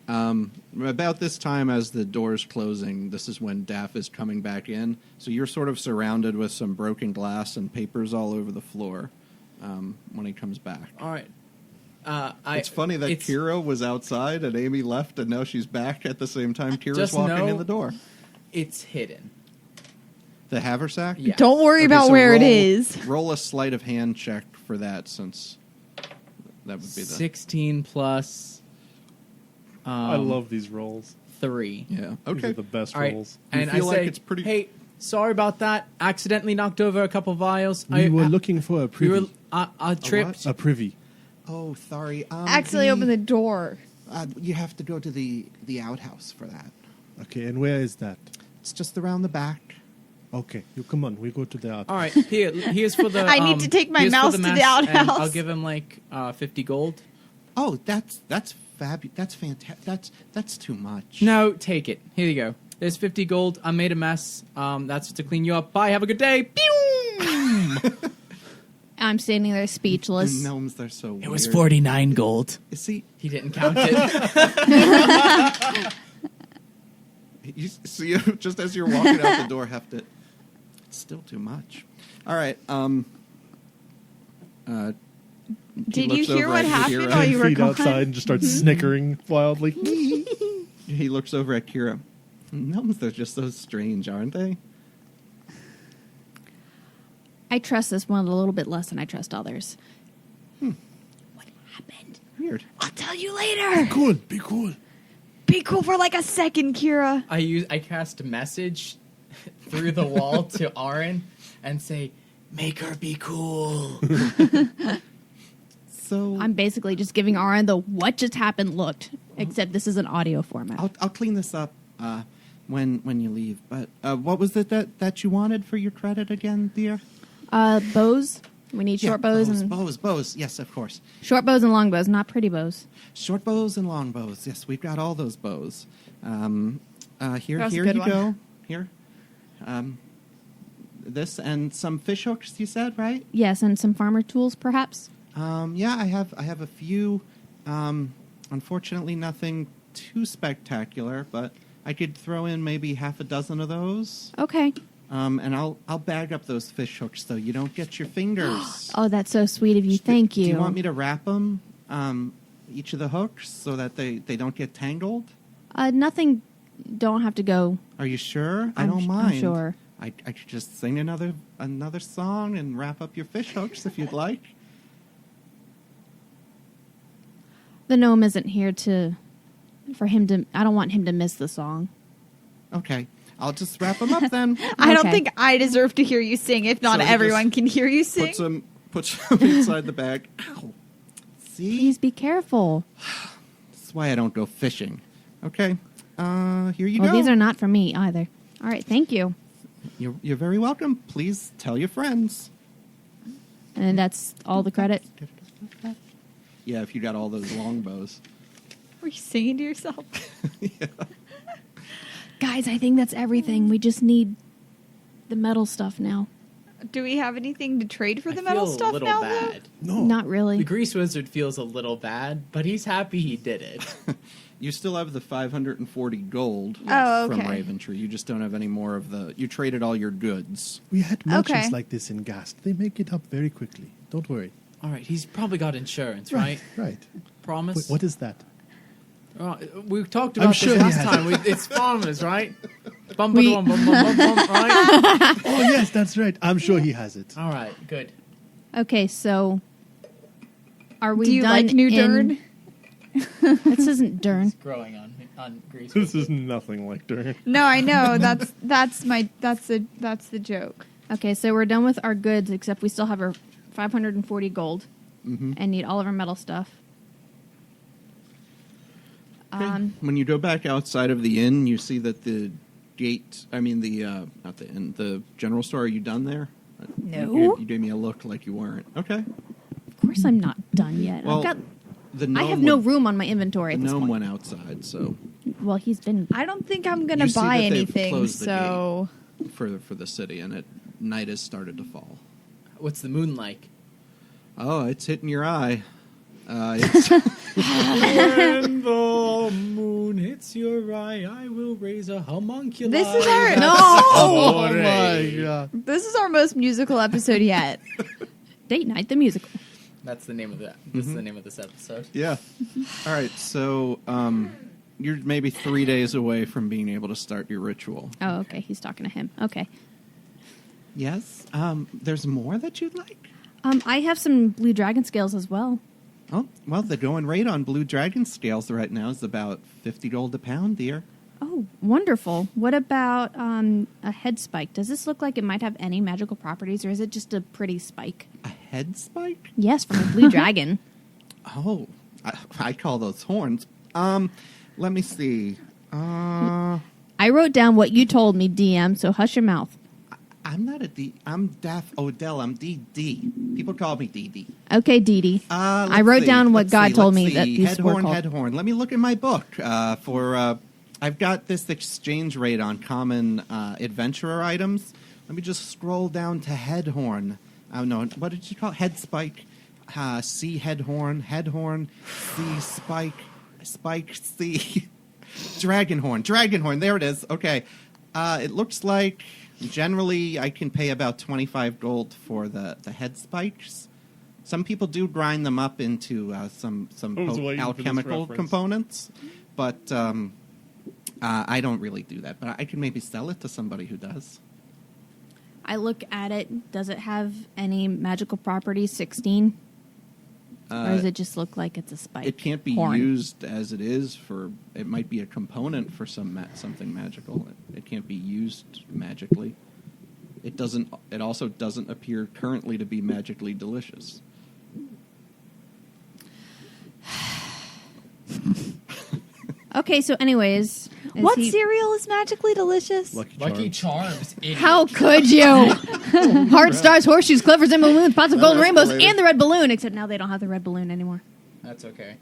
S1: About this time as the door's closing, this is when Daph is coming back in. So you're sort of surrounded with some broken glass and papers all over the floor when he comes back.
S3: All right.
S1: It's funny that Kira was outside and Amy left, and now she's back at the same time Kira's
S3: Just
S1: walking
S3: know
S1: in the door.
S3: It's hidden.
S1: The haversack?
S3: Yeah.
S4: Don't worry
S1: Okay,
S4: about
S1: so
S4: where it
S1: roll-
S4: is.
S1: Roll a sleight of hand check for that, since that would be the
S3: 16 plus...
S5: I love these rolls.
S3: 3.
S1: yeah.
S5: These
S1: Okay.
S5: are the best
S3: All right.
S5: rolls.
S1: You
S3: And I
S1: feel like
S3: say,
S1: it's pretty-
S3: hey, sorry about that. Accidentally knocked over a couple vials.
S5: We were looking for a
S3: We were
S5: privy.
S3: tripped.
S5: A privy.
S1: Oh, sorry.
S4: Actually, open the door.
S1: You have to go to the outhouse for that.
S5: Okay, and where is that?
S1: It's just around the back.
S5: Okay, you come on. We go to the out.
S3: All right, here's for the.
S4: I need to take my
S3: here's for
S4: mouse
S3: the
S4: to the
S3: mess, and
S4: outhouse.
S3: I'll give him like 50 gold.
S1: Oh, that's fabulous. That's fantastic. That's too much.
S3: No, take it. Here you go. There's 50 gold. I made a mess. That's to clean you up. Bye. Have a good day. Pew!
S2: I'm standing there speechless.
S1: The gnomes, they're so weird.
S3: It was 49 gold.
S1: See,
S3: He didn't count it.
S1: you see, just as you're walking out the door, have to. It's still too much. All right.
S4: Did you
S1: looks
S4: hear
S1: over
S4: what
S1: at
S4: happened
S1: Kira.
S4: while you were
S5: Feet
S4: gone?
S5: outside and just starts snickering wildly.
S1: He looks over at Kira. Gnomes, they're just so strange, aren't they?
S2: I trust this one a little bit less than I trust others. What happened?
S1: Weird.
S4: I'll tell you later.
S5: Cool. Be cool.
S4: Be cool for like a second, Kira.
S3: I cast a message through the wall to Aaron and say, "Make her be cool."
S1: So
S2: I'm basically just giving Aaron the what just happened looked, except this is an audio format.
S1: I'll clean this up when you leave. But what was it that you wanted for your credit again, dear?
S2: Bows. We need short bows and
S1: bows. Yes, of course.
S2: short bows and long bows, not pretty bows.
S1: Short bows and long bows. Yes, we've got all those bows. Here
S4: That was a
S1: you
S4: good one.
S1: go. Here. This and some fish hooks. You said, right?
S2: Yes, and some farmer tools, perhaps.
S1: Yeah, I have a few. Unfortunately, nothing too spectacular, but I could throw in maybe half a dozen of those.
S2: Okay.
S1: And I'll bag up those fish hooks so you don't get your fingers.
S2: Oh, that's so sweet of you. Thank you.
S1: Do you want me to wrap them, each of the hooks, so that they don't get tangled?
S2: Nothing. Don't have to go.
S1: Are you sure? I
S2: I'm
S1: don't
S2: sh- I'm
S1: mind.
S2: sure.
S1: I could just sing another song and wrap up your fish hooks if you'd like.
S2: The gnome isn't here for him to. I don't want him to miss the song.
S1: Okay, I'll just wrap them up then.
S4: I don't
S2: Okay.
S4: think I deserve to hear you sing. If not,
S1: So he
S4: everyone
S1: just
S4: can hear you sing.
S1: Put some inside the bag. Ow! See,
S2: Please be careful.
S1: that's why I don't go fishing. Okay, here you
S2: Well,
S1: go.
S2: these are not for me either. All right, thank you.
S1: You're very welcome. Please tell your friends.
S2: And that's all the credit.
S1: Yeah, if you got all those longbows.
S4: Were you singing to yourself?
S2: Guys, I think that's everything. We just need the metal stuff now.
S4: Do we have anything to trade for
S3: I
S4: the metal
S3: feel
S4: stuff
S3: a little
S4: now?
S3: bad.
S5: No.
S2: Not really.
S3: The grease wizard feels a little bad, but he's happy he did it.
S1: You still have the 540 gold
S4: Oh,
S1: from
S4: okay.
S1: Raventree. You just don't have any more of the... You traded all your goods.
S5: We had merchants
S4: Okay.
S5: like this in Gast. They make it up very quickly. Don't worry.
S3: All right, he's probably got insurance, right?
S5: Right.
S3: Promise.
S5: Wait, what is that?
S3: We talked
S5: I'm
S3: about
S5: sure
S3: this
S5: he
S3: last
S5: has
S3: time. It's farmers, right? Bum,
S2: We-
S3: bum, bum, bum, bum, bum, right?
S5: Oh, yes, that's right. I'm sure he has it.
S3: All right, good.
S2: Okay, so are we
S4: Do you
S2: done
S4: like New
S2: in-
S4: Dern?
S2: This isn't Dern.
S3: It's growing on grease.
S5: This is nothing like Dern.
S4: No, I know. That's the joke.
S2: Okay, so we're done with our goods, except we still have our 540 gold
S1: Mm-hmm.
S2: and need all of our metal stuff.
S1: When you go back outside of the inn, you see that the gate... I mean, not the inn, the general store. Are you done there?
S4: No.
S1: You gave me a look like you weren't. Okay.
S2: Of course, I'm not done yet.
S1: Well,
S2: I've got.
S1: the
S2: I
S1: gnome
S2: have no
S1: went-
S2: room on my inventory
S1: The
S2: at this
S1: gnome
S2: point.
S1: went outside, so...
S2: Well, he's been.
S4: I don't think I'm gonna
S1: You see
S4: buy
S1: that they've
S4: anything.
S1: closed the
S4: So
S1: for the city, and night has started to fall.
S3: What's the moon like?
S1: Oh, it's hitting your eye. It's
S3: When the moon hits your eye, I will raise a homunculus.
S4: this is our
S5: Oh, my God.
S4: This is our most musical episode yet.
S2: Date night, the musical.
S3: That's the name of that. This is the name of this episode.
S1: yeah. All right, so you're maybe 3 days away from being able to start your ritual.
S2: Oh, okay. He's talking to him. Okay.
S1: Yes. There's more that you'd like.
S2: I have some blue dragon scales as well.
S1: Oh, well, the going rate on blue dragon scales right now is about 50 gold a pound, dear.
S2: Oh, wonderful. What about a head spike? Does this look like it might have any magical properties, or is it just a pretty spike?
S1: A head spike?
S2: Yes, from a blue dragon.
S1: Oh, I call those horns. Let me see.
S2: I wrote down what you told me, DM, so hush your mouth.
S1: I'm not a D. I'm Daph Odell. I'm DD. People call me DD.
S2: Okay, Dee Dee.
S1: Let's
S2: I wrote
S1: see.
S2: down what
S1: Let's
S2: God
S1: see.
S2: told
S1: Let's
S2: me that
S1: see.
S2: these
S1: head
S2: were
S1: horn,
S2: called.
S1: head horn. Let me look in my book I've got this exchange rate on common adventurer items. Let me just scroll down to head horn. Oh no, what did you call it? Head spike? C head horn, C spike, C dragon horn. There it is. Okay, it looks like generally I can pay about 25 gold for the head spikes. Some people do grind them up into some
S5: I was waiting for this
S1: alchemical
S5: reference.
S1: components, but I don't really do that. But I can maybe sell it to somebody who does.
S2: I look at it. Does it have any magical properties? 16? Or does it just look like it's a spike?
S1: It can't be
S2: horn?
S1: used as it is for. It might be a component for something magical. It can't be used magically. It doesn't. It also doesn't appear currently to be magically delicious.
S2: Okay, so anyways. is
S4: What
S2: he-
S4: cereal is magically delicious?
S3: Lucky Charms. Idiot.
S2: How could you? Heart stars, horseshoes, clippers, and balloons, pots of golden rainbows,
S1: escalated.
S2: and the red balloon. Except now they don't have the red balloon anymore.
S3: That's okay.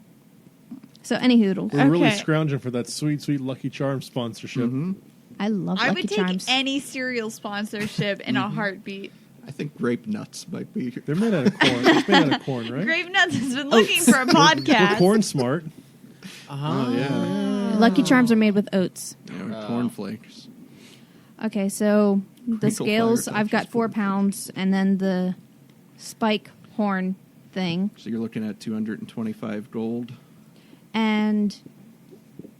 S2: So any hoodles.
S5: We're really
S4: Okay.
S5: scrounging for that sweet, sweet Lucky Charm sponsorship.
S1: Mm-hmm.
S2: I love
S4: I
S2: Lucky
S4: would take
S2: Charms.
S4: any cereal sponsorship in a heartbeat.
S1: I think grape nuts might be.
S5: They're made out of corn. It's made out of corn, right?
S4: Grave Nuts has been looking for a
S5: We're
S4: podcast.
S5: corn smart.
S3: Uh-huh.
S5: Oh, yeah.
S2: Lucky Charms are made with oats.
S1: Cornflakes.
S2: Okay, so the
S1: Crinkle
S2: scales,
S1: fire
S2: I've got
S1: touches
S2: 4
S1: cool.
S2: pounds, and then the spike horn thing.
S1: So you're looking at 225 gold.
S2: And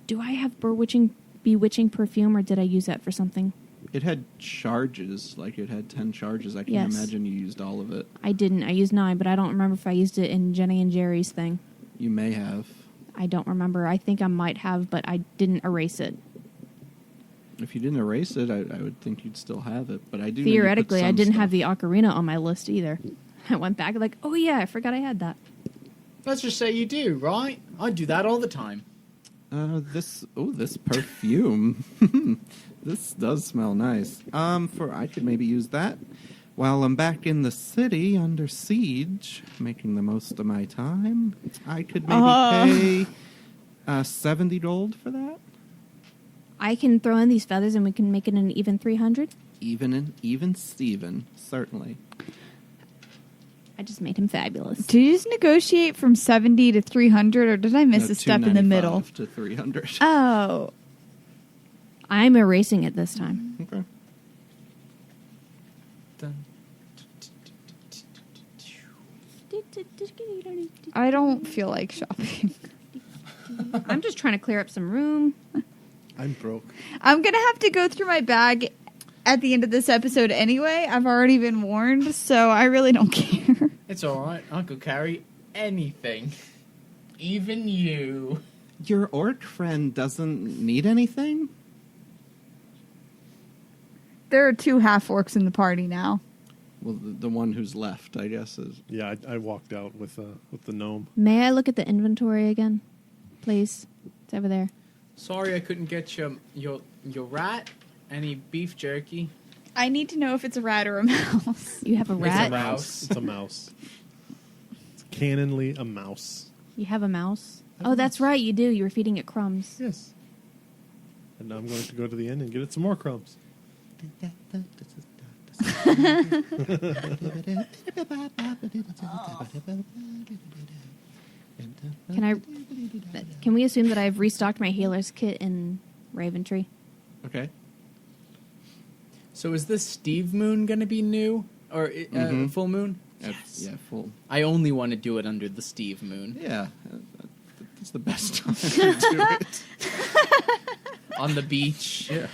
S2: do I have bewitching perfume, or did I use that for something?
S1: It had charges, like it had 10 charges. I can't
S2: Yes.
S1: imagine you used all of it.
S2: I didn't. I used 9, but I don't remember if I used it in Jenny and Jerry's thing.
S1: You may have.
S2: I don't remember. I think I might have, but I didn't erase it.
S1: If you didn't erase it, I would think you'd still have it. But I do. know you put
S2: Theoretically, I
S1: some
S2: didn't
S1: stuff.
S2: have the ocarina on my list either. I went back like, oh yeah, I forgot I had that.
S3: Let's just say you do, right? I do that all the time.
S1: This perfume. This does smell nice. I could maybe use that while I'm back in the city under siege, making the most of my time. I could maybe pay 70 gold for that.
S2: I can throw in these feathers and we can make it an even 300.
S1: Even Steven, certainly.
S2: I just made him fabulous.
S4: Did you just negotiate from 70 to 300, or did I miss
S1: No,
S4: a step in the middle?
S1: 295 to 300.
S4: Oh.
S2: I'm erasing it this time.
S1: Okay.
S4: I don't feel like shopping.
S2: I'm just trying to clear up some room.
S5: I'm broke.
S4: I'm going to have to go through my bag at the end of this episode anyway. I've already been warned, so I really don't care.
S3: It's alright. I could carry anything. Even you.
S1: Your orc friend doesn't need anything?
S4: There are 2 half-orcs in the party now.
S1: Well, the one who's left, I guess, is...
S5: Yeah, I walked out with the gnome.
S2: May I look at the inventory again, please? It's over there.
S3: Sorry I couldn't get your rat. Any beef jerky?
S4: I need to know if it's a rat or a mouse.
S2: You have a
S3: It's a
S2: rat?
S3: mouse.
S5: It's a mouse. It's canonly a mouse.
S2: You have a mouse? Oh, that's right, you do. You were feeding it crumbs.
S5: Yes. And now I'm going to go to the inn and get it some more crumbs.
S2: Can we assume that I've restocked my healer's kit in Raventree?
S1: Okay.
S3: So is this Steve Moon going to be new? Or full moon?
S1: Yeah, full.
S3: I only want to do it under the Steve Moon.
S1: Yeah, that's the best time to do it.
S3: On the beach.
S1: Yeah.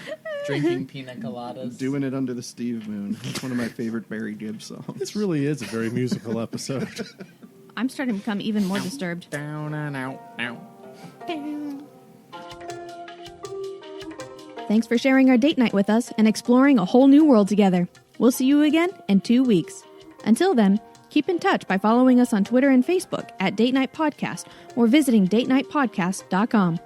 S3: Drinking pina coladas.
S1: Doing it under the Steve Moon. It's one of my favorite Barry Gibb songs.
S5: This really is a very musical episode.
S2: I'm starting to become even more disturbed.
S3: Down and out.
S2: Thanks for sharing our date night with us and exploring a whole new world together. We'll see you again in 2 weeks. Until then, keep in touch by following us on Twitter and Facebook at Date Night Podcast or visiting datenightpodcast.com.